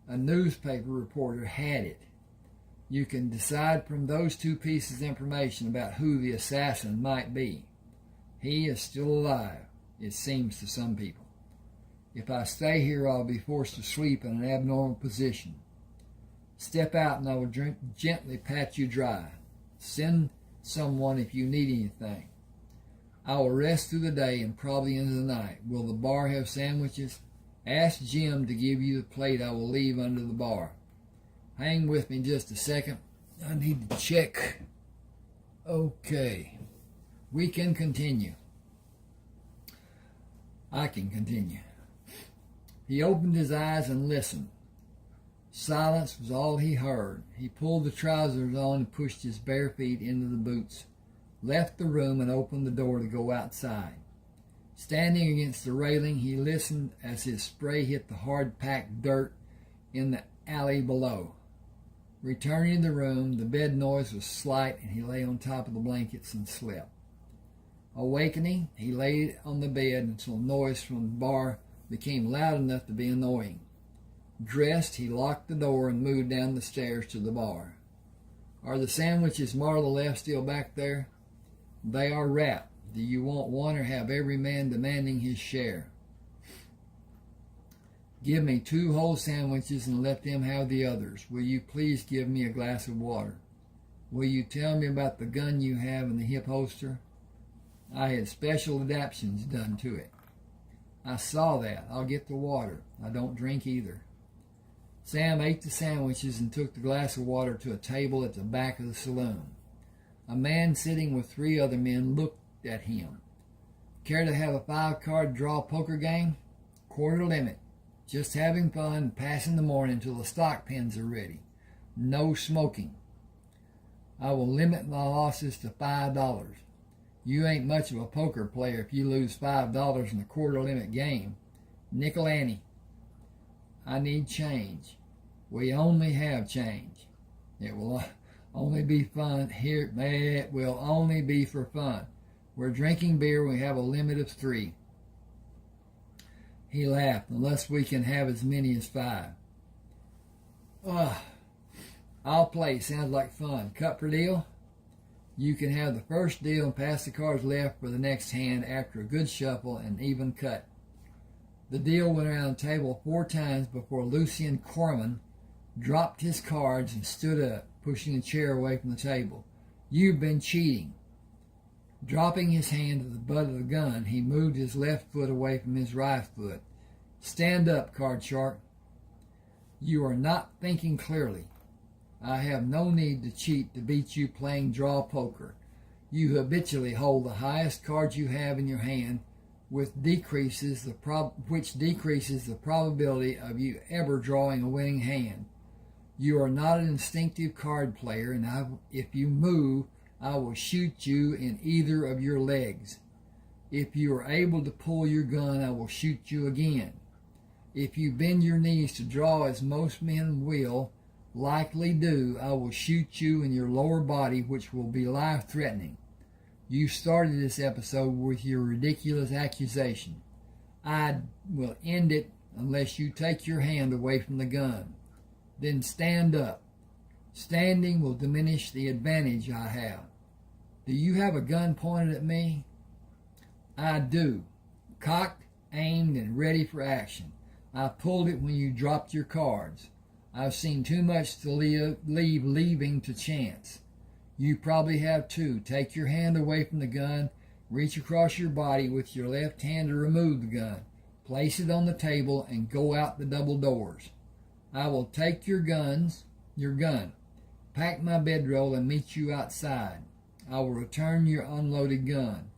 A newspaper reporter had it. You can decide from those two pieces of information about who the assassin might be. He is still alive, it seems to some people. If I stay here, I'll be forced to sleep in an abnormal position. Step out and I will gently pat you dry. Send someone if you need anything. I will rest through the day and probably into the night. Will the bar have sandwiches? Ask Jim to give you the plate I will leave under the bar. Hang with me just a second. I need to check. Okay. We can continue. I can continue. He opened his eyes and listened. Silence was all he heard. He pulled the trousers on and pushed his bare feet into the boots, left the room and opened the door to go outside. Standing against the railing, he listened as his spray hit the hard-packed dirt in the alley below. Returning to the room, the bed noise was slight and he lay on top of the blankets and slept. Awakening, he lay on the bed until noise from the bar became loud enough to be annoying. Dressed, he locked the door and moved down the stairs to the bar. Are the sandwiches Marla left still back there? They are wrapped. Do you want one or have every man demanding his share? Give me 2 whole sandwiches and let them have the others. Will you please give me a glass of water? Will you tell me about the gun you have in the hip holster? I had special adaptations done to it. I saw that. I'll get the water. I don't drink either. Sam ate the sandwiches and took the glass of water to a table at the back of the saloon. A man sitting with 3 other men looked at him. Care to have a 5-card draw poker game? Quarter limit. Just having fun and passing the morning until the stock pins are ready. No smoking. I will limit my losses to $5. You ain't much of a poker player if you lose $5 in a quarter limit game. Nickel ante. I need change. We only have change. It will only be fun here. It will only be for fun. We're drinking beer. We have a limit of 3. He laughed. Unless we can have as many as 5. I'll play. Sounds like fun. Cut for deal? You can have the first deal and pass the cards left for the next hand after a good shuffle and even cut. The deal went around the table 4 times before Lucien Corman dropped his cards and stood up, pushing a chair away from the table. You've been cheating. Dropping his hand to the butt of the gun, he moved his left foot away from his right foot. Stand up, card shark. You are not thinking clearly. I have no need to cheat to beat you playing draw poker. You habitually hold the highest cards you have in your hand, which decreases the probability of you ever drawing a winning hand. You are not an instinctive card player, and if you move, I will shoot you in either of your legs. If you are able to pull your gun, I will shoot you again. If you bend your knees to draw, as most men will likely do, I will shoot you in your lower body, which will be life-threatening. You started this episode with your ridiculous accusation. I will end it unless you take your hand away from the gun. Then stand up. Standing will diminish the advantage I have. Do you have a gun pointed at me? I do. Cocked, aimed, and ready for action. I pulled it when you dropped your cards. I've seen too much to leave leaving to chance. You probably have too. Take your hand away from the gun Reach across your body with your left hand to remove the gun. Place it on the table and go out the double doors. I will take your gun, pack my bedroll, and meet you outside. I will return your unloaded gun.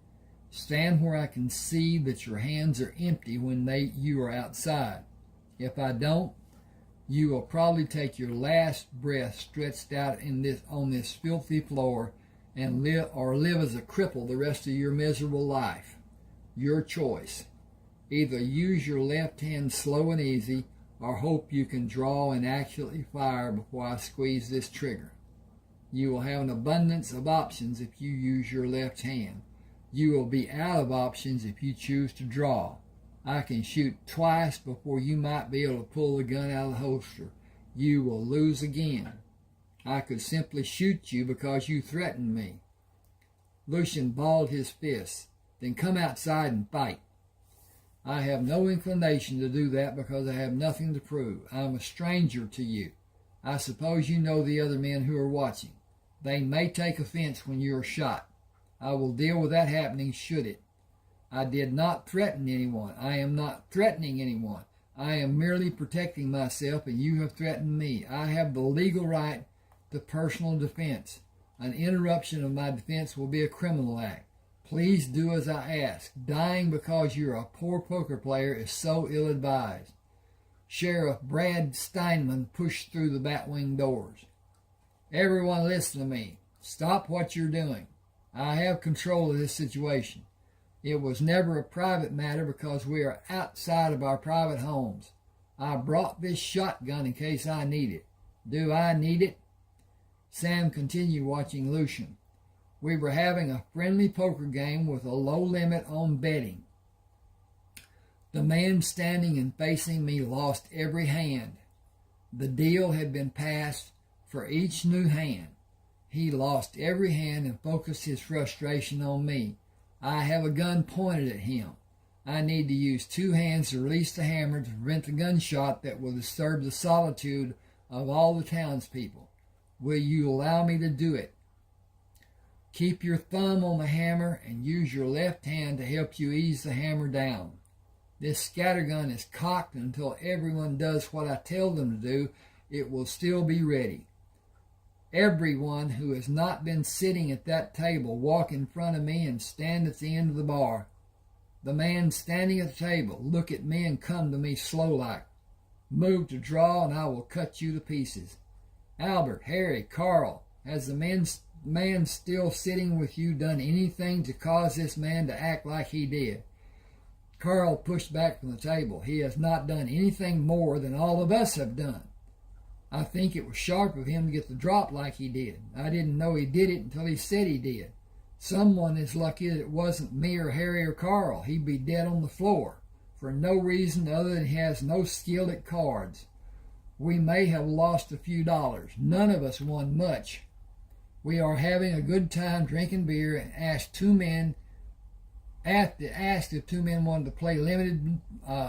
Stand where I can see that your hands are empty when you are outside. If I don't, you will probably take your last breath stretched out on this filthy floor and live as a cripple the rest of your miserable life. Your choice. Either use your left hand slow and easy, or hope you can draw and accurately fire before I squeeze this trigger. You will have an abundance of options if you use your left hand. You will be out of options if you choose to draw. I can shoot twice before you might be able to pull the gun out of the holster. You will lose again. I could simply shoot you because you threatened me. Lucian balled his fists. Then come outside and fight. I have no inclination to do that because I have nothing to prove. I am a stranger to you. I suppose you know the other men who are watching. They may take offense when you are shot. I will deal with that happening should it. I did not threaten anyone. I am not threatening anyone. I am merely protecting myself, and you have threatened me. I have the legal right to personal defense. An interruption of my defense will be a criminal act. Please do as I ask. Dying because you're a poor poker player is so ill-advised. Sheriff Brad Steinman pushed through the batwing doors. Everyone listen to me. Stop what you're doing. I have control of this situation. It was never a private matter because we are outside of our private homes. I brought this shotgun in case I need it. Do I need it? Sam continued watching Lucian. We were having a friendly poker game with a low limit on betting. The man standing and facing me lost every hand. The deal had been passed for each new hand. He lost every hand and focused his frustration on me. I have a gun pointed at him. I need to use two hands to release the hammer to prevent the gunshot that will disturb the solitude of all the townspeople. Will you allow me to do it? Keep your thumb on the hammer and use your left hand to help you ease the hammer down. This scattergun is cocked until everyone does what I tell them to do. It will still be ready. Everyone who has not been sitting at that table, walk in front of me and stand at the end of the bar. The man standing at the table, look at me and come to me slow-like. Move to draw and I will cut you to pieces. Albert, Harry, Carl, has the man still sitting with you done anything to cause this man to act like he did? Carl pushed back from the table. He has not done anything more than all of us have done. I think it was sharp of him to get the drop like he did. I didn't know he did it until he said he did. Someone is lucky that it wasn't me or Harry or Carl. He'd be dead on the floor for no reason other than he has no skill at cards. We may have lost a few dollars. None of us won much. We are having a good time drinking beer and asked if two men wanted to play limited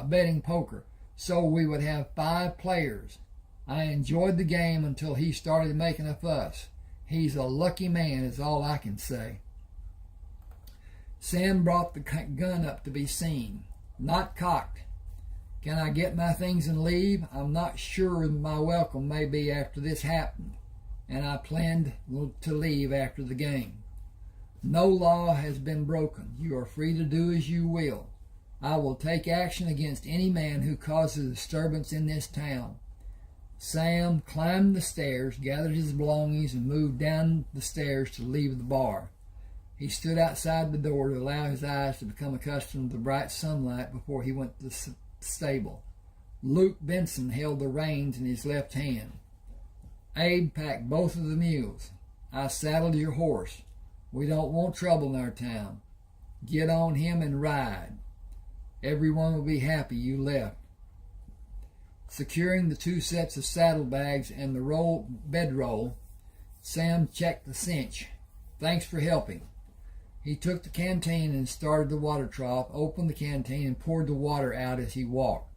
betting poker, so we would have 5 players. I enjoyed the game until he started making a fuss. He's a lucky man is all I can say. Sam brought the gun up to be seen. Not cocked. Can I get my things and leave? I'm not sure my welcome may be after this happened, and I planned to leave after the game. No law has been broken. You are free to do as you will. I will take action against any man who causes disturbance in this town. Sam climbed the stairs, gathered his belongings, and moved down the stairs to leave the bar. He stood outside the door to allow his eyes to become accustomed to the bright sunlight before he went to the stable. Luke Benson held the reins in his left hand. Abe packed both of the mules. I saddled your horse. We don't want trouble in our town. Get on him and ride. Everyone will be happy you left. Securing the 2 sets of saddlebags and the bedroll, Sam checked the cinch. Thanks for helping. He took the canteen and started the water trough, opened the canteen, and poured the water out as he walked.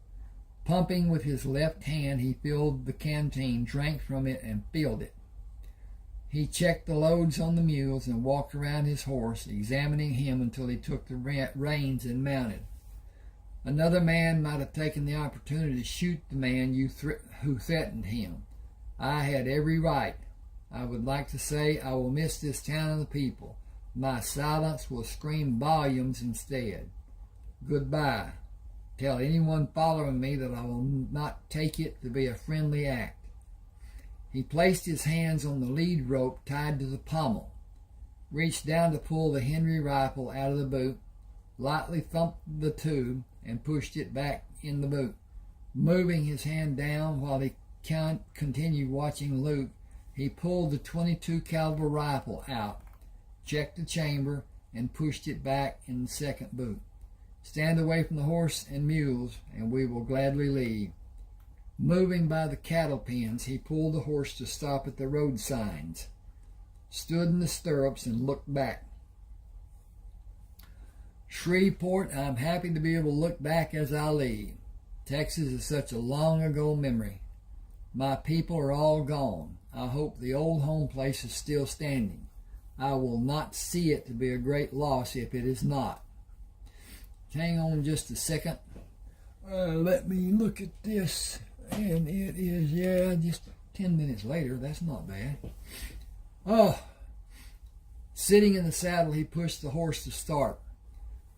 Pumping with his left hand, he filled the canteen, drank from it, and filled it. He checked the loads on the mules and walked around his horse, examining him until he took the reins and mounted. Another man might have taken the opportunity to shoot the man who threatened him. I had every right. I would like to say I will miss this town and the people. My silence will scream volumes instead. Goodbye. Tell anyone following me that I will not take it to be a friendly act. He placed his hands on the lead rope tied to the pommel, reached down to pull the Henry rifle out of the boot, lightly thumped the tube, and pushed it back in the boot. Moving his hand down while he continued watching Luke, he pulled the .22 caliber rifle out, checked the chamber, and pushed it back in the second boot. Stand away from the horse and mules, and we will gladly leave. Moving by the cattle pens, he pulled the horse to stop at the road signs, stood in the stirrups, and looked back. Shreveport, I'm happy to be able to look back as I leave. Texas is such a long ago memory. My people are all gone. I hope the old home place is still standing. I will not see it to be a great loss if it is not. Hang on just a second. Let me look at this. And it is, just 10 minutes later. That's not bad. Sitting in the saddle, he pushed the horse to start.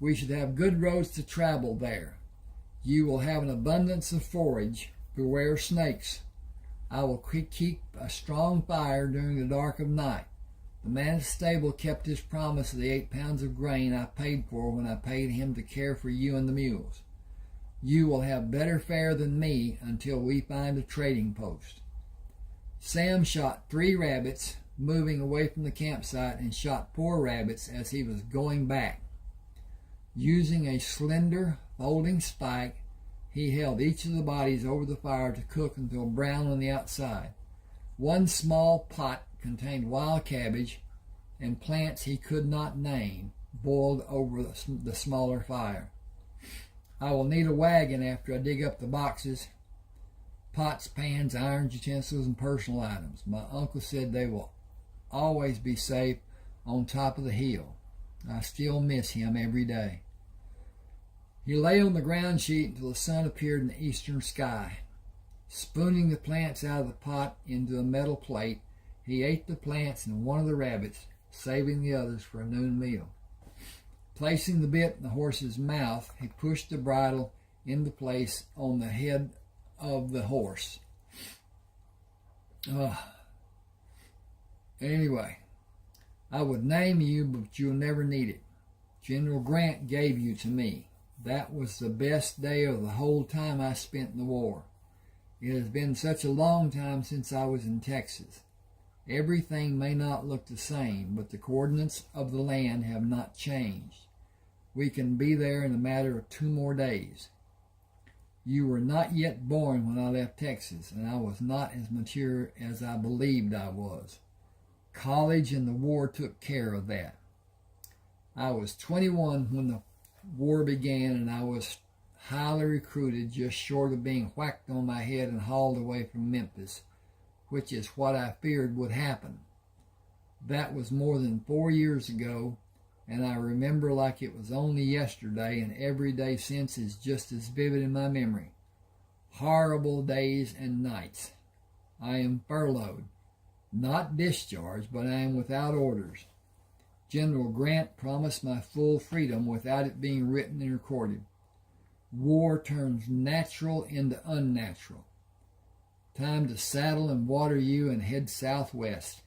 We should have good roads to travel there. You will have an abundance of forage. Beware snakes. I will keep a strong fire during the dark of night. The man at the stable kept his promise of the 8 pounds of grain I paid for when I paid him to care for you and the mules. You will have better fare than me until we find a trading post. Sam shot 3 rabbits, moving away from the campsite, and shot 4 rabbits as he was going back. Using a slender, folding spike, he held each of the bodies over the fire to cook until brown on the outside. One small pot contained wild cabbage and plants he could not name, boiled over the smaller fire. I will need a wagon after I dig up the boxes, pots, pans, irons, utensils, and personal items. My uncle said they will always be safe on top of the hill. I still miss him every day. He lay on the ground sheet until the sun appeared in the eastern sky. Spooning the plants out of the pot into a metal plate, he ate the plants and one of the rabbits, saving the others for a noon meal. Placing the bit in the horse's mouth, he pushed the bridle into place on the head of the horse. Anyway, I would name you, but you'll never need it. General Grant gave you to me. That was the best day of the whole time I spent in the war. It has been such a long time since I was in Texas. Everything may not look the same, but the coordinates of the land have not changed. We can be there in a matter of 2 more days. You were not yet born when I left Texas, and I was not as mature as I believed I was. College and the war took care of that. I was 21 when the war began, and I was highly recruited, just short of being whacked on my head and hauled away from Memphis, which is what I feared would happen. That was more than 4 years ago, and I remember like it was only yesterday, and every day since is just as vivid in my memory. Horrible days and nights. I am furloughed, not discharged, but I am without orders. General Grant promised my full freedom without it being written and recorded. War turns natural into unnatural. Time to saddle and water you and head southwest.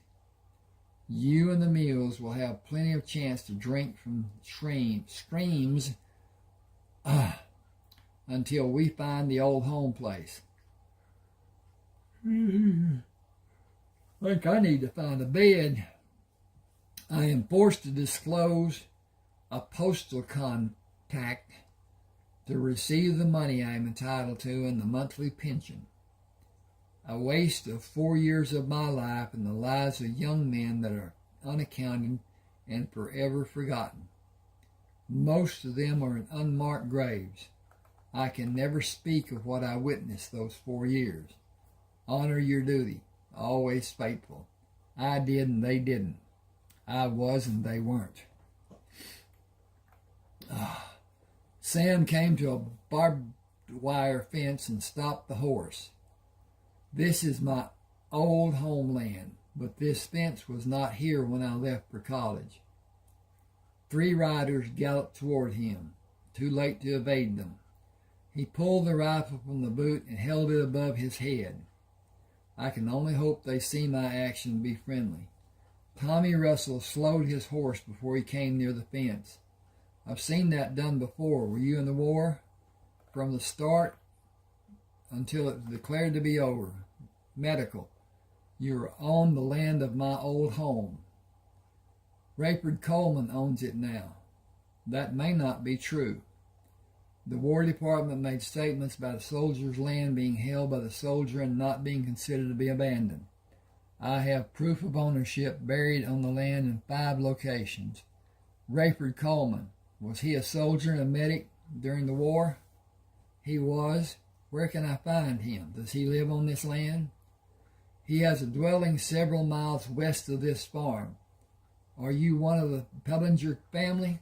You and the mules will have plenty of chance to drink from streams until we find the old home place. I think I need to find a bed. I am forced to disclose a postal contact to receive the money I am entitled to and the monthly pension. A waste of 4 years of my life and the lives of young men that are unaccounted and forever forgotten. Most of them are in unmarked graves. I can never speak of what I witnessed those 4 years. Honor your duty, always faithful. I did and they didn't. I was and they weren't. Sam came to a barbed wire fence and stopped the horse. This is my old homeland, but this fence was not here when I left for college. 3 riders galloped toward him, too late to evade them. He pulled the rifle from the boot and held it above his head. I can only hope they see my action and be friendly. Tommy Russell slowed his horse before he came near the fence. I've seen that done before. Were you in the war? From the start until it was declared to be over. Medical. You're on the land of my old home. Rayford Coleman owns it now. That may not be true. The War Department made statements about a soldier's land being held by the soldier and not being considered to be abandoned. I have proof of ownership buried on the land in 5 locations. Rayford Coleman, was he a soldier and a medic during the war? He was. Where can I find him? Does he live on this land? He has a dwelling several miles west of this farm. Are you one of the Pellinger family?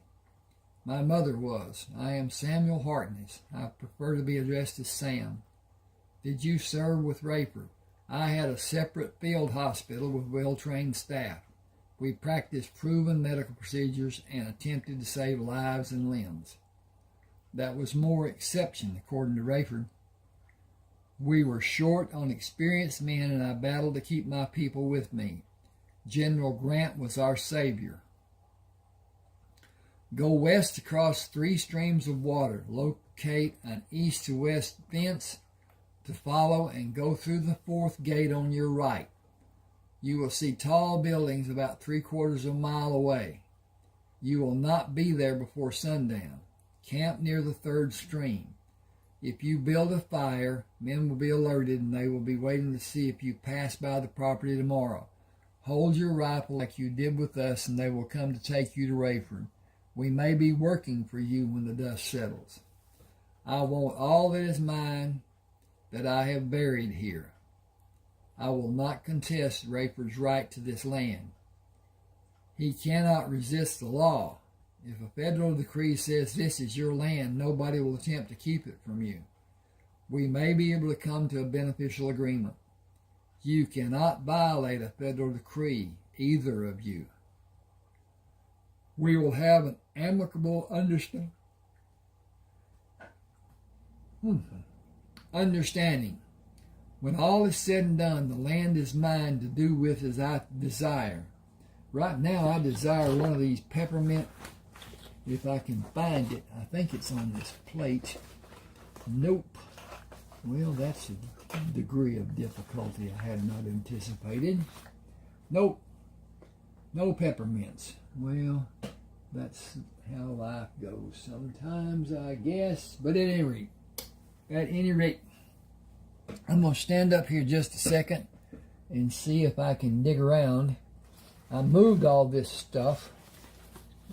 My mother was. I am Samuel Harkness. I prefer to be addressed as Sam. Did you serve with Rayford? I had a separate field hospital with well-trained staff. We practiced proven medical procedures and attempted to save lives and limbs. That was more exception, according to Rayford. We were short on experienced men, and I battled to keep my people with me. General Grant was our savior. Go west across 3 streams of water. Locate an east to west fence to follow and go through the 4th gate on your right. You will see tall buildings about 3/4 of a mile away. You will not be there before sundown. Camp near the 3rd stream. If you build a fire, men will be alerted and they will be waiting to see if you pass by the property tomorrow. Hold your rifle like you did with us and they will come to take you to Rayford. We may be working for you when the dust settles. I want all that is mine that I have buried here. I will not contest Rayford's right to this land. He cannot resist the law. If a federal decree says this is your land, nobody will attempt to keep it from you. We may be able to come to a beneficial agreement. You cannot violate a federal decree, either of you. We will have an amicable understanding. When all is said and done, the land is mine to do with as I desire. Right now, I desire one of these peppermint, if I can find it. I think it's on this plate. Nope. Well, that's a degree of difficulty I had not anticipated. Nope. No peppermints. Well, that's how life goes sometimes, I guess. But at any rate, I'm going to stand up here just a second and see if I can dig around. I moved all this stuff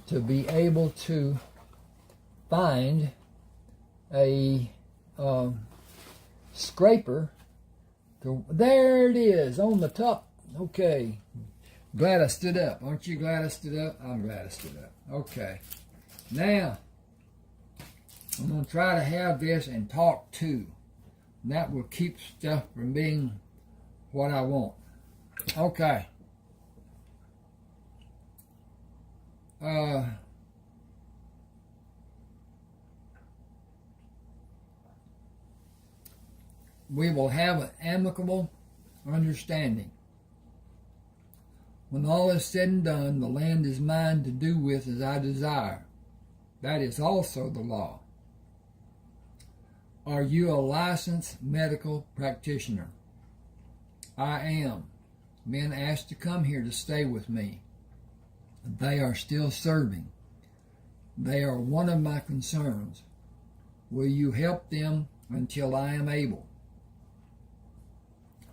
to be able to find a scraper. There it is on the top. Okay. Glad I stood up. Aren't you glad I stood up? I'm glad I stood up. Okay. Now, I'm going to try to have this and talk too. And that will keep stuff from being what I want. Okay. We will have an amicable understanding. When all is said and done, the land is mine to do with as I desire. That is also the law. Are you a licensed medical practitioner? I am. Men asked to come here to stay with me. They are still serving. They are one of my concerns. Will you help them until I am able?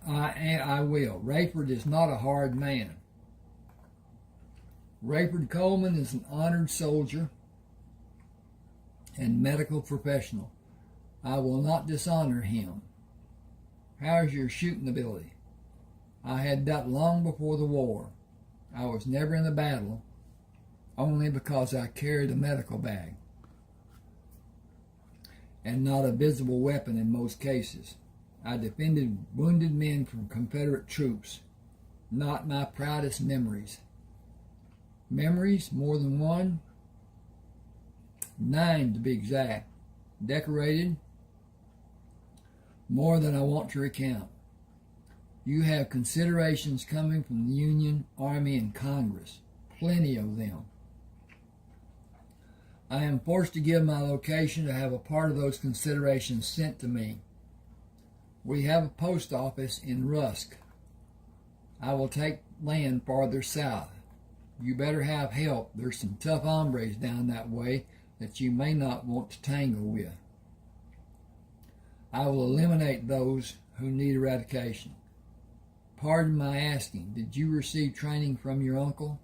I will. Rayford is not a hard man. Rayford Coleman is an honored soldier and medical professional. I will not dishonor him. How's your shooting ability? I had that long before the war. I was never in a battle, only because I carried a medical bag, and not a visible weapon in most cases. I defended wounded men from Confederate troops, not my proudest memories. Memories, more than one? 9 to be exact. Decorated, more than I want to recount. You have considerations coming from the Union, Army, and Congress. Plenty of them. I am forced to give my location to have a part of those considerations sent to me. We have a post office in Rusk. I will take land farther south. You better have help. There's some tough hombres down that way that you may not want to tangle with. I will eliminate those who need eradication. Pardon my asking, did you receive training from your uncle?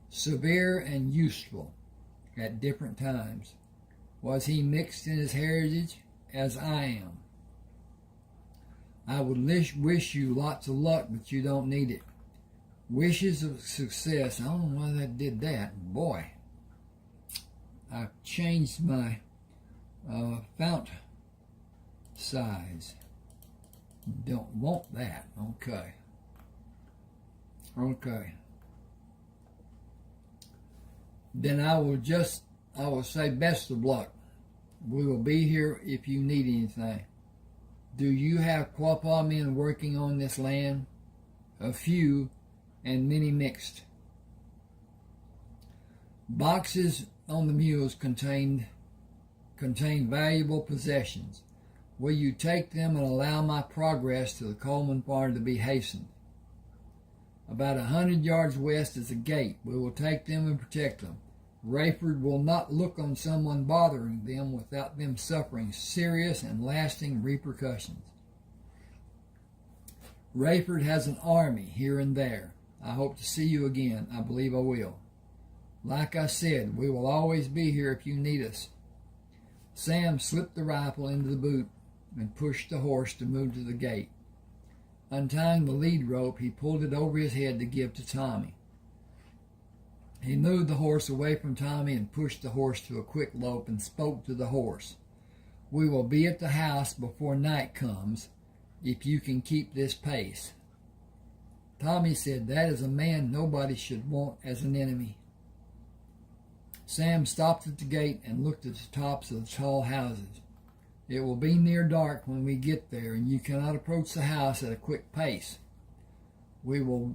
Severe and useful at different times. Was he mixed in his heritage as I am? I would wish you lots of luck, but you don't need it. Wishes of success. I don't know why that did that. Boy, I've changed my font size. Don't want that. Okay. Then I will say best of luck. We will be here if you need anything. Do you have Quapaw men working on this land? A few, and many mixed. Boxes on the mules contain valuable possessions. Will you take them and allow my progress to the Coleman farm to be hastened? About 100 yards west is a gate. We will take them and protect them. Rayford will not look on someone bothering them without them suffering serious and lasting repercussions. Rayford has an army here and there. I hope to see you again. I believe I will. Like I said, we will always be here if you need us. Sam slipped the rifle into the boot and pushed the horse to move to the gate. Untying the lead rope, he pulled it over his head to give to Tommy. He moved the horse away from Tommy and pushed the horse to a quick lope and spoke to the horse. We will be at the house before night comes if you can keep this pace. Tommy said, that is a man nobody should want as an enemy. Sam stopped at the gate and looked at the tops of the tall houses. It will be near dark when we get there, and you cannot approach the house at a quick pace. We will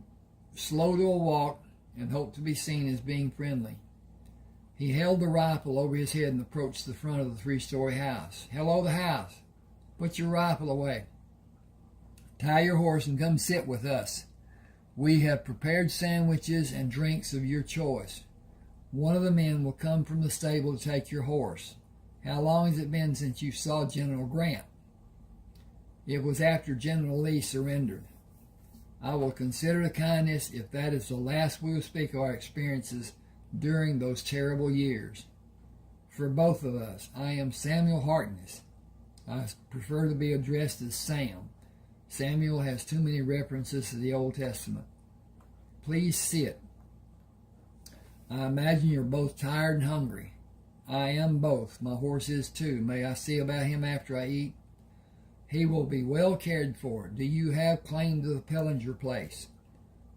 slow to a walk and hope to be seen as being friendly. He held the rifle over his head and approached the front of the 3-story house. Hello, the house. Put your rifle away. Tie your horse and come sit with us. We have prepared sandwiches and drinks of your choice. One of the men will come from the stable to take your horse. How long has it been since you saw General Grant? It was after General Lee surrendered. I will consider the kindness if that is the last we will speak of our experiences during those terrible years. For both of us, I am Samuel Harkness. I prefer to be addressed as Sam. Samuel has too many references to the Old Testament. Please sit. I imagine you're both tired and hungry. I am both. My horse is too. May I see about him after I eat? He will be well cared for. Do you have claim to the Pellinger place?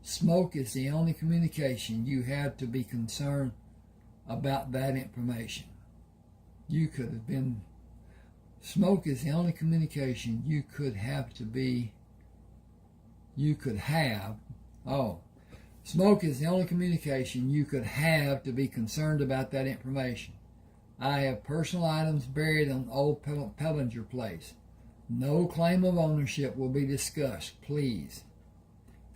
Smoke is the only communication you have to be concerned about that information. You could have been... Smoke is the only communication you could have to be... You could have... Oh. Smoke is the only communication you could have to be concerned about that information. I have personal items buried on old Pellinger place. No claim of ownership will be discussed, please.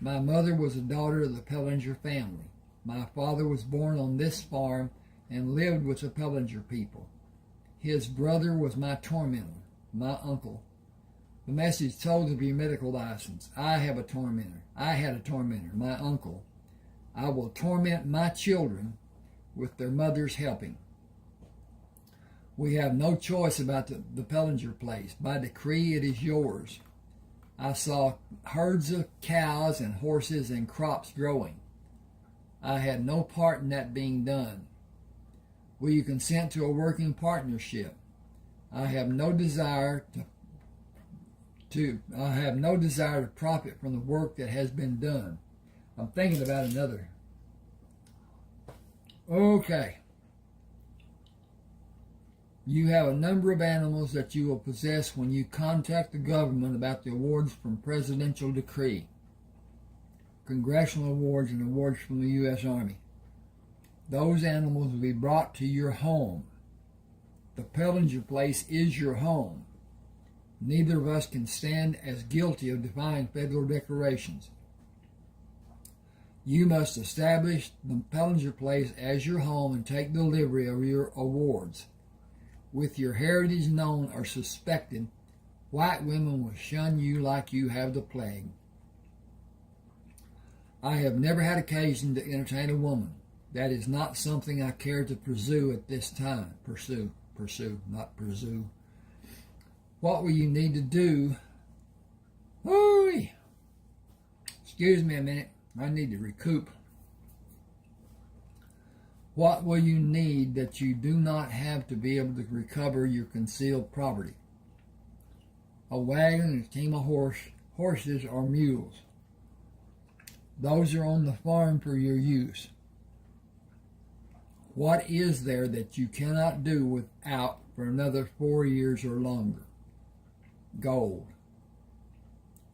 My mother was a daughter of the Pellinger family. My father was born on this farm and lived with the Pellinger people. His brother was my tormentor, my uncle. The message told of your medical license. I had a tormentor, my uncle. I will torment my children with their mothers helping. We have no choice about the Pellinger place. By decree, it is yours. I saw herds of cows and horses and crops growing. I had no part in that being done. Will you consent to a working partnership? I have no desire to profit from the work that has been done. I'm thinking about another. Okay. You have a number of animals that you will possess when you contact the government about the awards from presidential decree, congressional awards, and awards from the U.S. Army. Those animals will be brought to your home. The Pellinger place is your home. Neither of us can stand as guilty of defying federal declarations. You must establish the Pellinger place as your home and take delivery of your awards. With your heritage known or suspected, white women will shun you like you have the plague. I have never had occasion to entertain a woman. That is not something I care to pursue at this time. Pursue, not pursue. What will you need to do? Hooey! Excuse me a minute. I need to recoup. What will you need that you do not have to be able to recover your concealed property? A wagon, a team of horses, or mules. Those are on the farm for your use. What is there that you cannot do without for another 4 years or longer? Gold.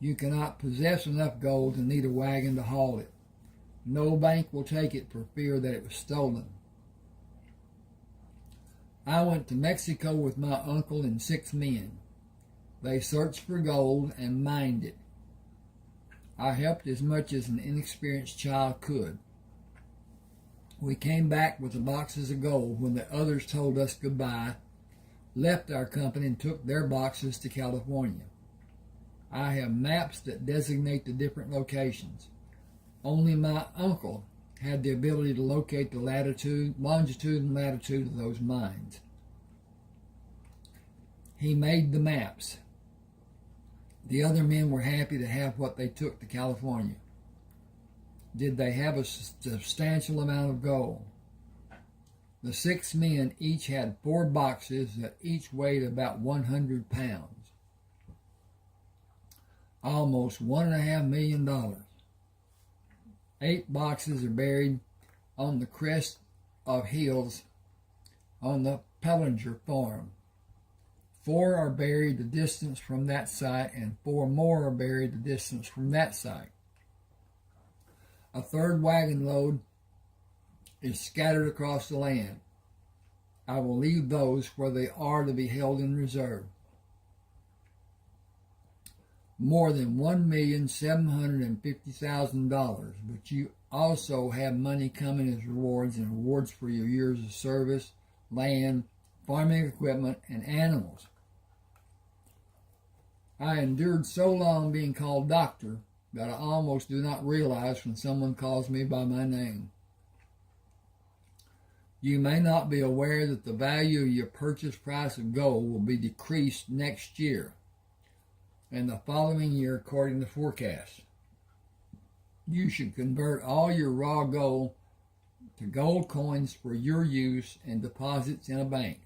You cannot possess enough gold to need a wagon to haul it. No bank will take it for fear that it was stolen. I went to Mexico with my uncle and 6 men. They searched for gold and mined it. I helped as much as an inexperienced child could. We came back with the boxes of gold when the others told us goodbye, left our company, and took their boxes to California. I have maps that designate the different locations. Only my uncle had the ability to locate the longitude and latitude of those mines. He made the maps. The other men were happy to have what they took to California. Did they have a substantial amount of gold? The 6 men each had 4 boxes that each weighed about 100 pounds. Almost $1.5 million. 8 boxes are buried on the crest of hills on the Pellinger farm. 4 are buried the distance from that site, and 4 more are buried the distance from that site. A 3rd wagon load is scattered across the land. I will leave those where they are to be held in reserve. More than $1,750,000, but you also have money coming as rewards and awards for your years of service, land, farming equipment, and animals. I endured so long being called doctor that I almost do not realize when someone calls me by my name. You may not be aware that the value of your purchase price of gold will be decreased next year and the following year according to forecasts. You should convert all your raw gold to gold coins for your use and deposits in a bank.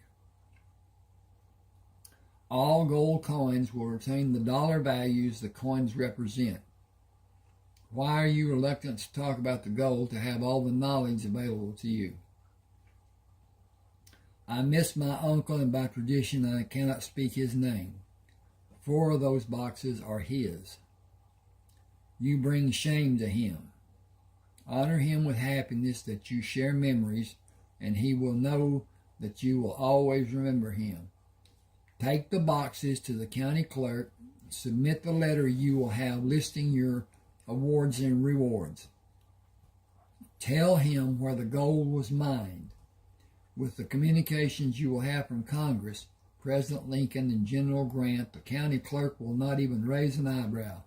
All gold coins will retain the dollar values the coins represent. Why are you reluctant to talk about the gold to have all the knowledge available to you? I miss my uncle, and by tradition I cannot speak his name. 4 of those boxes are his. You bring shame to him. Honor him with happiness that you share memories, and he will know that you will always remember him. Take the boxes to the county clerk. Submit the letter you will have listing your awards and rewards. Tell him where the gold was mined. With the communications you will have from Congress, President Lincoln, and General Grant, the county clerk will not even raise an eyebrow.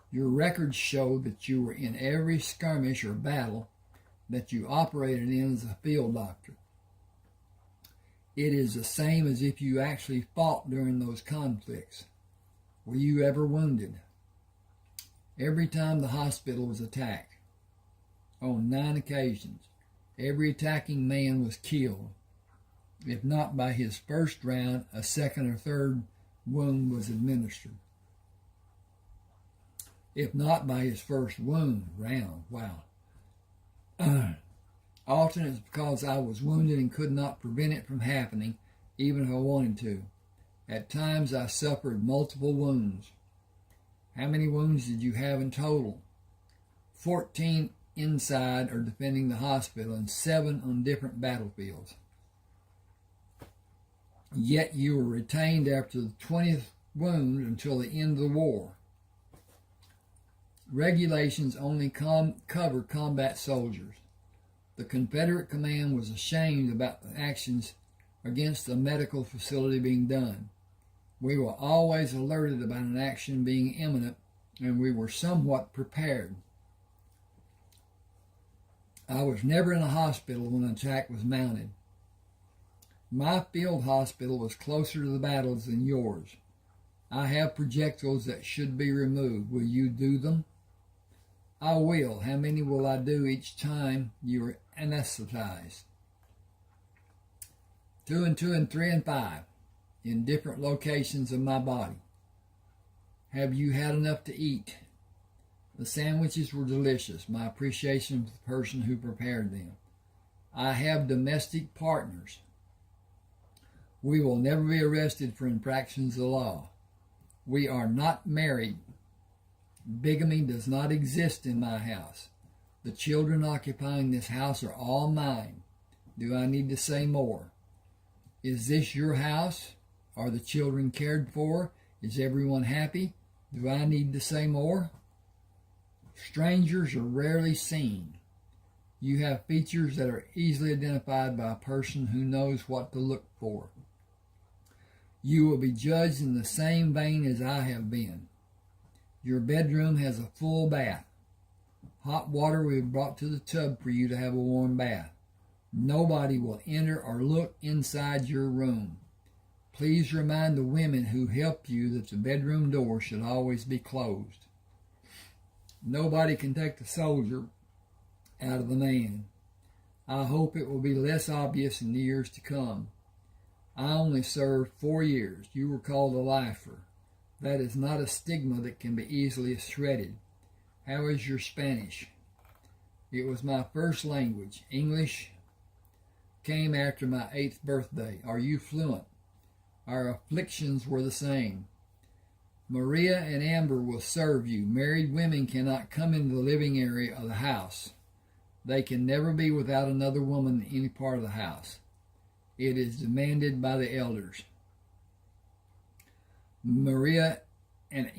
Your records show that you were in every skirmish or battle that you operated in as a field doctor. It is the same as if you actually fought during those conflicts. Were you ever wounded? Every time the hospital was attacked, on 9 occasions, every attacking man was killed. If not by his first round, a second or third wound was administered. If not by his first round, wow. Often it's because I was wounded and could not prevent it from happening, even if I wanted to. At times I suffered multiple wounds. How many wounds did you have in total? 14 inside or defending the hospital and 7 on different battlefields. Yet you were retained after the 20th wound until the end of the war. Regulations only cover combat soldiers. The Confederate command was ashamed about the actions against the medical facility being done. We were always alerted about an action being imminent, and we were somewhat prepared. I was never in a hospital when an attack was mounted. My field hospital was closer to the battles than yours. I have projectiles that should be removed. Will you do them? I will. How many will I do each time you are anesthetized? 2 and 2 and 3 and 5 in different locations of my body. Have you had enough to eat? The sandwiches were delicious. My appreciation for the person who prepared them. I have domestic partners. We will never be arrested for infractions of the law. We are not married. Bigamy does not exist in my house. The children occupying this house are all mine. Do I need to say more? Is this your house? Are the children cared for? Is everyone happy? Do I need to say more? Strangers are rarely seen. You have features that are easily identified by a person who knows what to look for. You will be judged in the same vein as I have been. Your bedroom has a full bath. Hot water will be brought to the tub for you to have a warm bath. Nobody will enter or look inside your room. Please remind the women who help you that the bedroom door should always be closed. Nobody can take the soldier out of the man. I hope it will be less obvious in the years to come. I only served 4 years. You were called a lifer. That is not a stigma that can be easily shredded. How is your Spanish? It was my first language. English came after my 8th birthday. Are you fluent? Our afflictions were the same. Maria and Amber will serve you. Married women cannot come into the living area of the house. They can never be without another woman in any part of the house. It is demanded by the elders. Maria and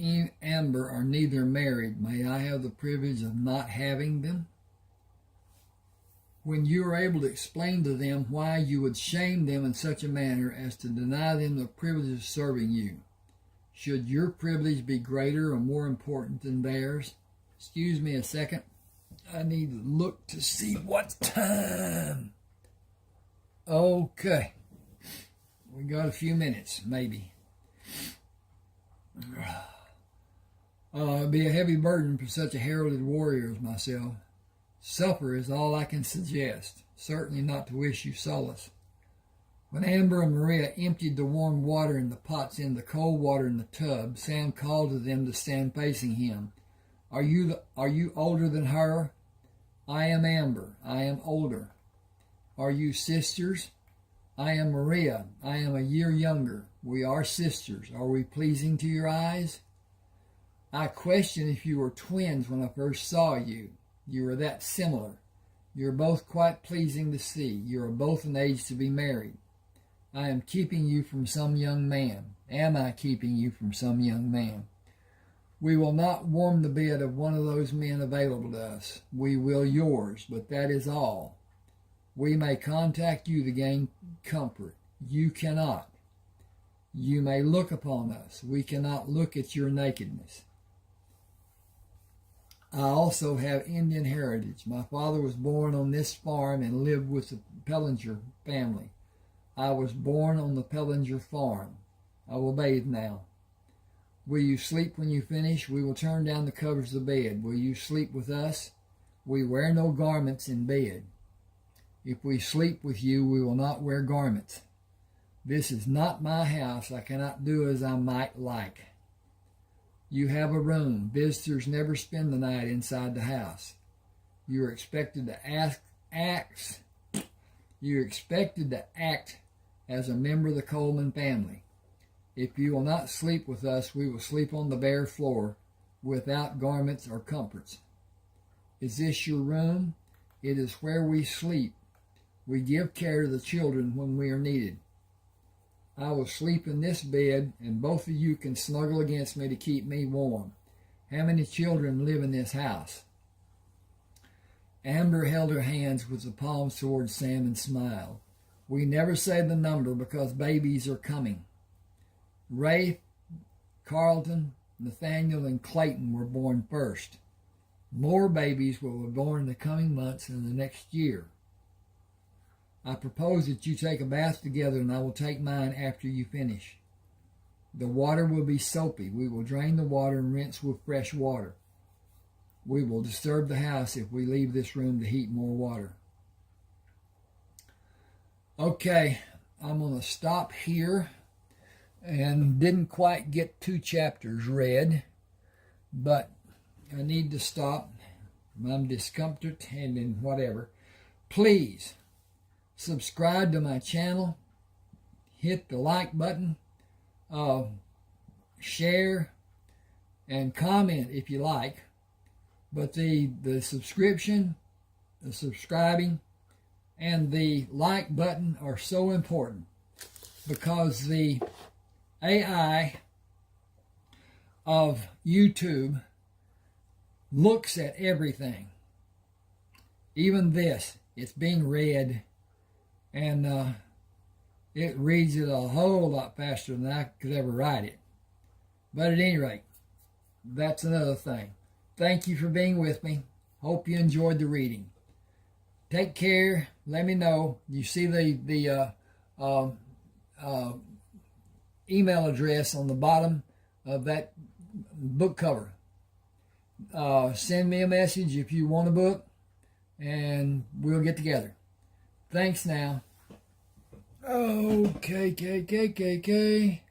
Amber are neither married. May I have the privilege of not having them? When you are able to explain to them why you would shame them in such a manner as to deny them the privilege of serving you, should your privilege be greater or more important than theirs? Excuse me a second. I need to look to see what time. Okay. We got a few minutes, maybe. It'd be a heavy burden for such a heralded warrior as myself. Supper is all I can suggest, certainly not to wish you solace. When Amber and Maria emptied the warm water in the pots in the cold water in the tub, Sam called to them to stand facing him. Are you older than her? I am Amber. I am older. Are you sisters? I am Maria. I am a year younger. We are sisters. Are we pleasing to your eyes? I questioned if you were twins when I first saw you. You are that similar. You are both quite pleasing to see. You are both an age to be married. I am keeping you from some young man. Am I keeping you from some young man? We will not warm the bed of one of those men available to us. We will yours, but that is all. We may contact you to gain comfort. You cannot. You may look upon us. We cannot look at your nakedness. I also have Indian heritage. My father was born on this farm and lived with the Pellinger family. I was born on the Pellinger farm. I will bathe now. Will you sleep when you finish? We will turn down the covers of the bed. Will you sleep with us? We wear no garments in bed. If we sleep with you, we will not wear garments. This is not my house. I cannot do as I might like. You have a room. Visitors never spend the night inside the house. You are expected to act as a member of the Coleman family. If you will not sleep with us, we will sleep on the bare floor without garments or comforts. Is this your room? It is where we sleep. We give care to the children when we are needed. I will sleep in this bed, and both of you can snuggle against me to keep me warm. How many children live in this house? Amber held her hands with the palms towards Sam and smiled. We never say the number because babies are coming. Rafe, Carlton, Nathaniel, and Clayton were born first. More babies will be born in the coming months and the next year. I propose that you take a bath together, and I will take mine after you finish. The water will be soapy. We will drain the water and rinse with fresh water. We will disturb the house if we leave this room to heat more water. Okay, I'm going to stop here, and didn't quite get 2 chapters read, but I need to stop. I'm discomfort and then whatever. Please subscribe to my channel, hit the like button, share, and comment if you like. But the subscription, the subscribing, and the like button are so important, because the AI of YouTube looks at everything. Even this, it's being read, and it reads it a whole lot faster than I could ever write it. But at any rate, that's another thing. Thank you for being with me. Hope you enjoyed the reading. Take care. Let me know. You see the email address on the bottom of that book cover. Send me a message if you want a book, and we'll get together. Thanks now. Okay.